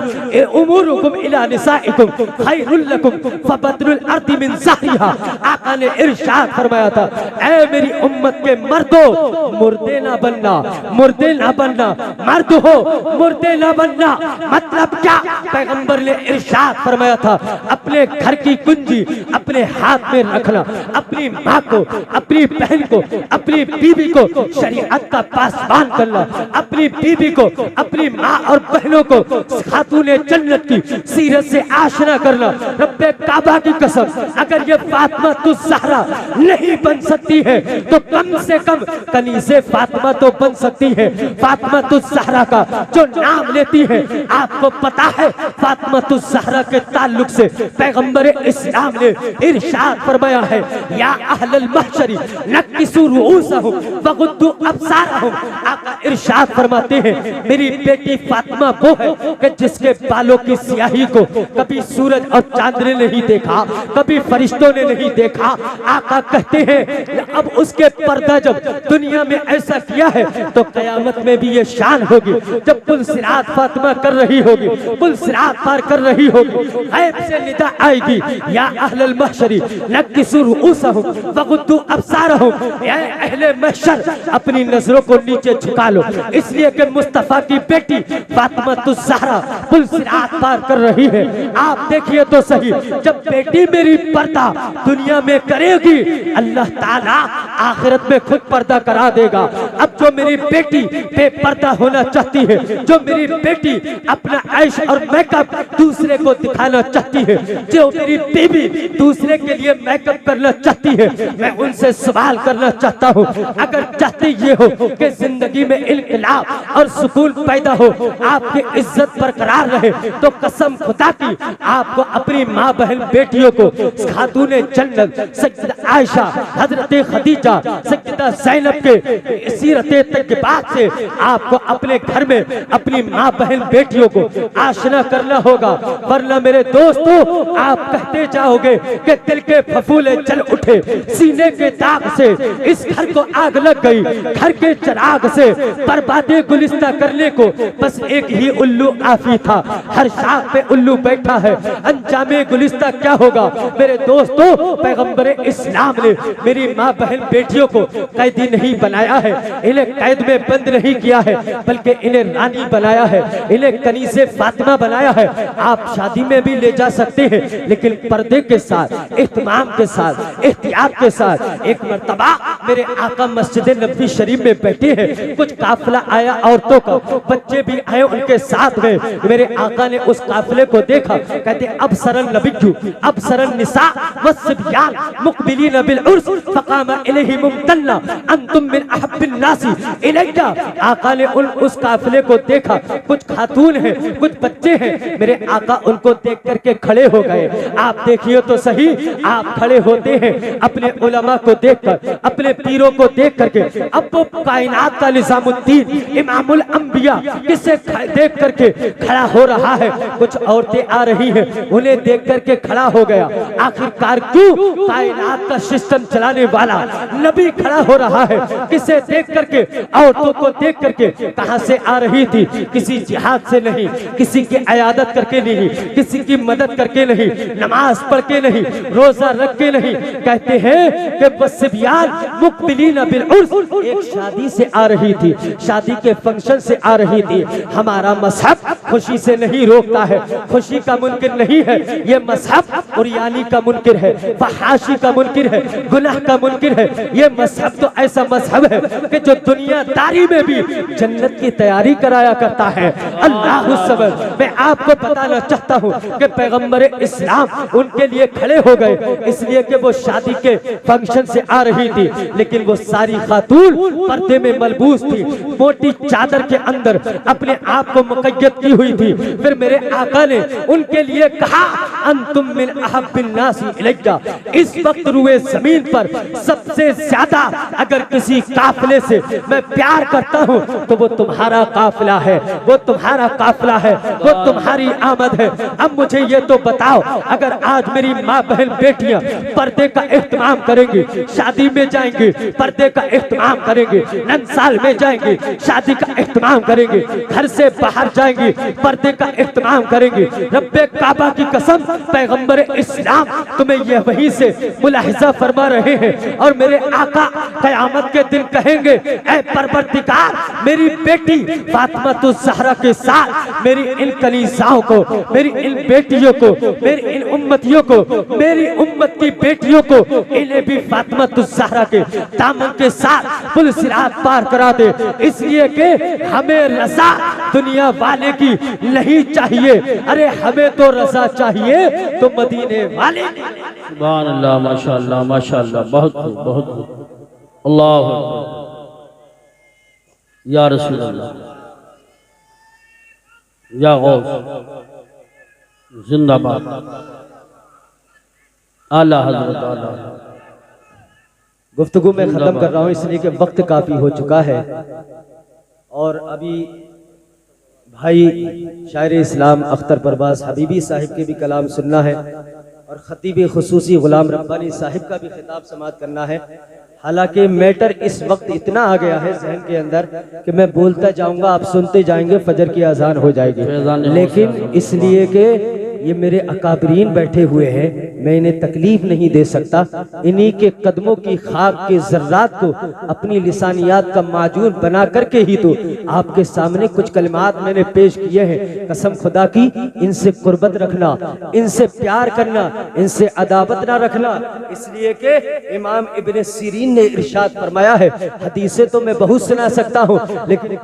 उमुरुकुम इला निसाइकुम खैरुल लकुम फबदलुल अर्दि मिन ज़हरिहा। आका ने इरशाद फरमाया था, ऐ मेरी उम्मत के मर्दों, मुर्दे ना बनना, मुर्दे ना बनना, मर्द हो मुर्दे ना बनना। मतलब क्या? पैगंबर ने इरशाद फरमाया था, अपने घर की कुंजी अपने हाथ में रखना, अपनी माँ को, अपनी बहन को, अपनी बीवी को शरीयत का पासबान करना, अपनी बीवी को, अपनी माँ और बहनों को खातूने जन्नत की सीरत से आशना करना। रब्बे काबा की कसम, अगर ये फातिमा तुज ज़हरा नहीं बन सकती है तो कम से कम कनीज़े फातिमा तो बन सकती है। फातिमा तुज ज़हरा का जो नाम लेती है, आपको पता है फातिमा तुज ज़हरा के ताल्लुक से पैगंबर इस्लाम ने इरशाद फरमाया है, या अहलल महशरी नक्किसू रुऊसहुम वगुद्दू अब्सारहुम। आका इरशाद फरमाते हैं, मेरी बेटी फातिमा वो है कि जिसके बालों की स्याही को कभी सूरज और चांद ने नहीं देखा, कभी फरिश्तों ने नहीं देखा। आका कहते हैं अब उसके पर्दा जब दुनिया में ऐसा किया है तो कयामत में भी ये शान होगी, जब पुल सिरात फातिमा कर रही होगी, पुल सिरात पार कर रही होगी, गैब से निदा आएगी, या अहलल महशरी नक्किसू रुऊसहुम वगुद्दू अब्सारहुम। या अहले महशर अपनी नजरों को नीचे झुका लो, इसलिए कि मुस्तफा की बेटी फातिमा ज़हरा पुल सिरात पार कर रही है। आप देखिए तो सही, जब बेटी मेरी पर्दा दुनिया में करेगी, अल्लाह ताला आखिरत में खुद पर्दा करा देगा। अब जो मेरी बेटी बेपर्दा होना चाहती है, जो मेरी बेटी अपना ऐश और मेकअप दूसरे को दिखाना चाहती है, जो मेरी बीवी दूसरे के लिए मेकअप करना चाहती है, मैं उनसे सवाल करना चाहता हूँ, अगर चाहते ये हो कि जिंदगी में इनकलाब और सुकून पैदा हो, आपकी इज्जत बरकरार रहे, तो कसम खुदा की आपको अपनी माँ बहन बेटियों को खातूने जन्नत सैयदा आयशा, हजरत खदीजा, सैयदा ज़ैनब के सीरत तय्यबा से आपको अपने घर में अपनी माँ बहन बेटियों को आशना करना होगा, वरना मेरे दोस्तों आप कहते जाओगे कि दिल के फफूले जल उठे, सीने के दाग से इस घर को आग लग गई, घर के चिराग से बर्बादी गुलिस्ता करने को बस एक ही उल्लू आफी था, हर शाख पे उल्लू बैठा है, अंजामे गुलिस्ता क्या होगा। मेरे दोस्तों, पैगंबर इस्लाम ने मेरी माँ बहन बेटियों को कैदी नहीं बनाया है, इन्हें कैद में बंद नहीं किया है, बल्कि इन्हें रानी बनाया है, इन्हें कनीज़े फातिमा बनाया है। आप शादी में भी ले जा सकते हैं, लेकिन पर्दे के साथ, इत्मीनान के साथ, एहतियात के साथ। एक मर्तबा मेरे आका मस्जिद नबवी शरीफ में बैठे हैं, कुछ काफिला आया औरतों का, बच्चे भी आए उनके साथ में। मेरे आका ने उस काफिले को देखा, कहते अब सरन नबिय्यु अब सरन निसा वस्सिब्यान मुक़बिलीन बिल उर्स फ़क़ाम इलैहि मुमतन्ना अंतुम मिन अहब्बिन नासी इलैया। आका ने उस काफिले को देखा, कुछ खातून हैं, कुछ बच्चे हैं। मेरे आका उनको देख करके खड़े हो गए। आप देखिए तो सही, आप खड़े होते हैं अपने उलमा को देखकर, अपने पीरों को देख करके। अब वो कायनात का निज़ामुद्दीन इमामुल अंबिया किसे देख करके खड़ा हो रहा है। कुछ औरतें आ रही हैं, उन्हें देख करके खड़ा हो गया। आखिरकार क्यों? कायनात का सिस्टम चलाने वाला नबी खड़ा हो रहा है। किसे देख करके? औरतों को देख करके। कहां से आ रही थी? किसी जिहाद से नहीं, किसी की अयादत करके नहीं, किसी की मदद करके नहीं, नमाज पढ़ के नहीं, रोजा रख के नहीं। कहते हैं कि वस्सिब्यान मुक़बिलीन बिल उर्स, एक शादी से आ रही थी, शादी के फंक्शन से आ रही थी। हमारा मजहब खुशी से नहीं रोकता है, खुशी का मुनकिर नहीं है। ये मजहब उरियानी का मुनकिर है, फहाशी का मुनकिर है, गुनाह का मुनकिर है। ये मजहब तो ऐसा मजहब है कि जो दुनियादारी में भी जन्नत की तैयारी कराया करता है। अल्लाहु सबर। मैं आपको बताना चाहता हूँ कि पैगंबर इस्लाम उनके लिए खड़े हो गए, इसलिए कि वो शादी के फंक्शन से आ रही थी, लेकिन वो सारी खातून पर्दे में मलबूस थी, मोटी चादर के अंदर अपने आप को मुक़य्यद की हुई थी। फिर मेरे आका ने उनके लिए कहा, अंतुम मिन अहब्बिन नासी इलैया। इस वक्त रुए जमीन पर सबसे ज्यादा अगर किसी काफिले से मैं प्यार करता हूँ तो वो तुम्हारा काफिला है, वो तुम्हारा काफिला है, वो तुम्हारी आमद है। अब मुझे ये तो बताओ, अगर आज मेरी माँ बहन बेटियां पर्दे का एहतमाम करेंगी, शादी में जाएंगी पर्दे का एहतमाम करेंगी, नंसाल में जाएंगी शादी का एहतमाम करेंगी, घर से बाहर जाएंगी पर्दे का एहतमाम करेंगी। रब्बे काबा की कसम, पैगंबर इस्लाम तुम्हें यह वहीं से मुलाहिजा फरमा रहे हैं। और मेरे आका क़यामत के दिन कहेंगे, ऐ परवरदिगार, मेरी बेटी फातिमा ज़हरा के साथ मेरी इन कनीज़ाओं को, मेरी इन बेटियों को, मेरी इन उम्मतियों को, मेरी उम्मत की बेटियों को, इन्हें भी फातिमा ज़हरा के दामन के साथ पुल सिरात पार करा दे। इसलिए कि हमें रज़ा दुनिया वाले की नहीं चाहिए, अरे हमें तो रज़ा चाहिए तो मदीने वाले। सुभान अल्लाह, माशाअल्लाह, माशाअल्लाह, बहुत खूब, बहुत खूब। अल्लाह या रसूल अल्लाह, या गौस जिंदाबाद। आला हजरत आला। गुफ्तगू मैं ख़त्म कर रहा हूँ इसलिए कि वक्त काफ़ी हो चुका है और अभी भाई शायर इस्लाम अख्तर परवाज़ हबीबी साहिब के भी कलाम सुनना है और ख़तीब खुसूसी गुलाम रब्बानी साहिब का भी खिताब समाअत करना है। हालांकि मैटर इस वक्त इतना आ गया है जहन के अंदर कि मैं बोलता जाऊंगा, आप सुनते जाएंगे, फजर की अजान हो जाएगी, लेकिन इसलिए कि ये मेरे अकाबरीन बैठे हुए हैं, मैं इन्हें तकलीफ नहीं दे सकता। इन्हीं के कदमों की खाक के जर्रात को अपनी लिसानियात का माजून बना करके ही तो आपके सामने कुछ कलिमात मैंने पेश किए हैं। कसम खुदा की, इनसे कुर्बत रखना, इनसे प्यार करना, इनसे अदावत ना रखना, इसलिए कि इमाम इब्ने सीरीन ने इरशाद फरमाया है। हदीसें तो मैं बहुत सुना सकता हूँ, लेकिन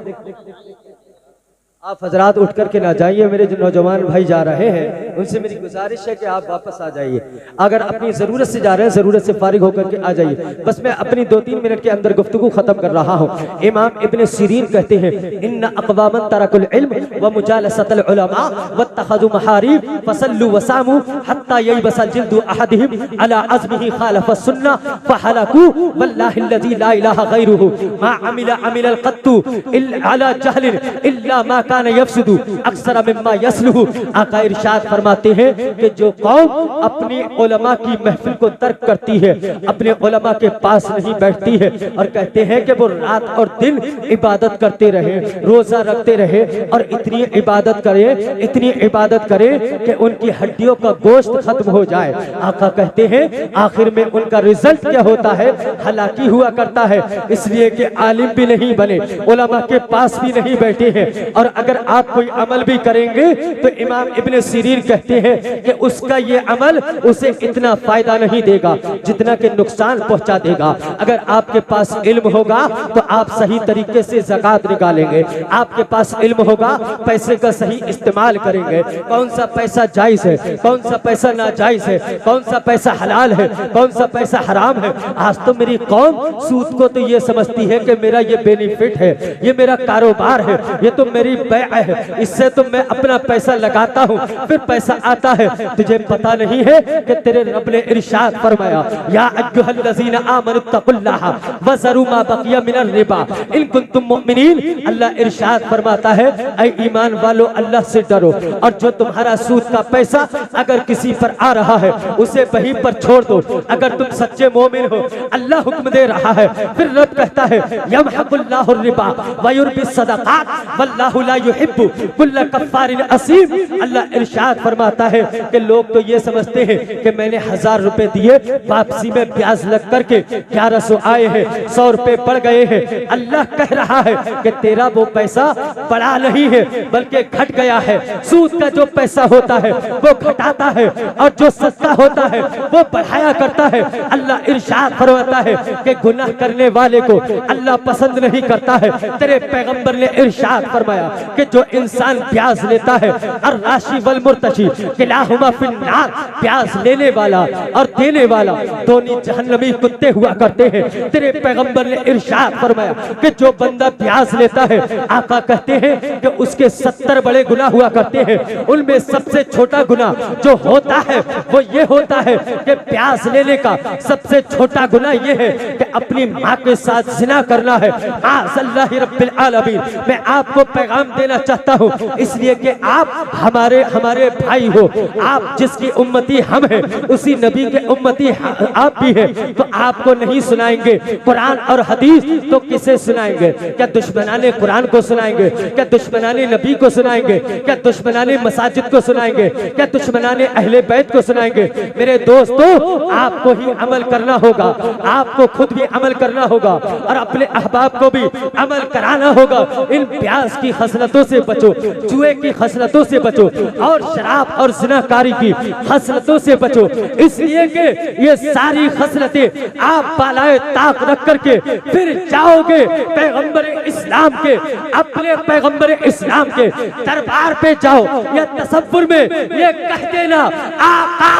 आप हजरात उठ करके ना जाइए, मेरे जो नौजवान भाई जा रहे हैं उनसे मेरी गुजारिश है कि आप वापस आ जाइए। अगर अपनी ज़रूरत से जा रहे हैं, ज़रूरत से फारिग होकर के आ जाइए। बस मैं अपनी 2-3 मिनट के अंदर गुफ्तगू खत्म कर रहा हूँ। इमाम इब्ने सीरीन कहते हैं, इन्ना अक़वामन तरकुल इल्म व मुजालसतल उलमा वत्तखज़ु महारिब फसल्लु वसामु हत्ता ययबसल जिल्दु अहदिहिम अला अज़्मिही खालफ़ सुन्नह फहलकू वल्लाहि अल्लज़ी ला इलाहा गैरुहु मा अमिल क़त्तु इल्ला अला जहलिन इल्ला मा यफ्सुदु अक्सर मिम्मा यसलुहु। आका इरशाद फरमाते हैं कि जो कौम अपनी उलमा की महफिल को तर्क करती है, अपने उलमा के पास नहीं बैठती है और कहते हैं कि वो रात और दिन इबादत करते रहे, रोजा रखते रहे और इतनी इबादत करें, इतनी इबादत करें कि उनकी हड्डियों का गोश्त खत्म हो जाए। आका कहते हैं आखिर में उनका रिजल्ट क्या होता है? हलाकी हुआ करता है, इसलिए कि आलिम भी नहीं बने, उलमा के पास भी नहीं बैठे हैं। और अगर आप कोई अमल भी करेंगे तो इमाम इब्ने सीरीन कहते हैं कि उसका ये अमल उसे इतना फायदा नहीं देगा जितना कि नुकसान पहुंचा देगा। अगर आपके पास इल्म होगा तो आप सही तरीके से ज़कात निकालेंगे, आपके पास इल्म होगा पैसे का सही इस्तेमाल करेंगे, कौन सा पैसा जायज़ है, कौन सा पैसा नाजायज़ है, कौन सा पैसा हलाल है, कौन सा पैसा हराम है। आज तो मेरी कौम सूद को तो ये समझती है कि मेरा ये बेनिफिट है, ये मेरा कारोबार है, ये तो मेरी है, इससे तो मैं अपना पैसा लगाता हूँ, फिर पैसा आता है। तुझे पता नहीं है कि तेरे रब ने इरशाद फरमाया, या अय्युहल्लज़ीना आमनुत्तकुल्लाह वज़रू मा बक़िया मिनर रिबा इन कुंतुम मुमिनीन। अल्लाह इरशाद फरमाता है, ऐ ईमान वालों अल्लाह से डरो और जो तुम्हारा सूद का पैसा अगर किसी पर आ रहा है उसे वहीं पर छोड़ दो, अगर तुम सच्चे मोमिन हो। अल्लाह हुक्म दे रहा है, फिर रब कहता है, यमहकुल्लाहु रिबा व युरबी सदक़ात वल्लाहु ला युहिब्बु कुल्ल कफ़ारिन असीम। अल्लाह इरशाद फरमाता है कि लोग तो ये समझते हैं कि मैंने 1000 रुपए दिए, वापसी में ब्याज लग करके 1100 आए हैं, 100 रुपए बढ़ गए हैं। अल्लाह कह रहा है कि तेरा वो पैसा बढ़ा नहीं है बल्कि घट गया है। सूद का जो पैसा होता है वो घटाता है और जो सस्ता होता है वो बढ़ाया करता है। अल्लाह इरशाद फरमाता है कि गुनाह करने वाले को अल्लाह पसंद नहीं करता है। तेरे पैगंबर ने इरशाद फरमाया कि जो इंसान ब्याज लेता है और राशि वल मुर्तशी किलाहुमा फिन्नार, ब्याज लेने वाला और देने वाला दोनों जहन्नमी कुत्ते हुआ करते हैं। तेरे पैगंबर ने इरशाद फरमाया कि जो बंदा ब्याज लेता है, आका कहते हैं कि उसके 70 बड़े गुनाह हुआ करते हैं। उनमें सबसे छोटा गुनाह जो होता है वो ये होता है कि ब्याज लेने का सबसे छोटा गुनाह ये है कि अपनी माँ के साथ जिना करना है। आज़ल्लाहि रब्बिल आलमीन। मैं आपको पैगाम देना चाहता हूँ इसलिए कि आप हमारे भाई हो, आप जिसकी उम्मती हम हैं उसी नबी के उम्मती आप भी हैं, तो आपको नहीं सुनाएंगे कुरान और हदीस तो किसे सुनाएंगे? क्या दुश्मनाने कुरान को सुनाएंगे? क्या दुश्मनाने नबी को सुनाएंगे? क्या दुश्मनाने मसाजिद को सुनाएंगे? क्या दुश्मनाने अहले बैत को सुनाएंगे? मेरे दोस्तों, आपको ही अमल करना होगा, आपको खुद भी अमल करना होगा और अपने अहबाब को भी अमल कराना होगा। इन प्यास की खसलतों से बचो, जुए की खसलतों से बचो और शराब और ज़िनाकारी की खसलतों से बचो, इसलिए कि ये सारी खसलतें आप बालाए ताक रख करके फिर जाओगे पैगंबर इस्लाम के, अपने पैगंबर इस्लाम के दरबार पे जाओ। या तसव्वुर में ये कह देना, आका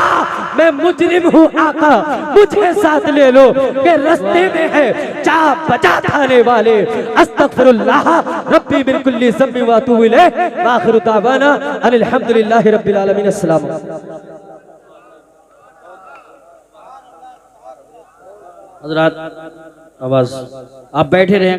मैं मुजरिम हूँ, आका मुझे साथ ले लो कि रास्ते में है चा बजा खाने वाले। अस्तगफिरुल्लाह रब्बी मिन कुल्ली ज़म्बि व अतूबु इलैह व आखिरु दावाना अनिल हम्दुलिल्लाहि रब्बिल आलमीन। अस्सलाम। हजरात आवाज आप बैठे रहें।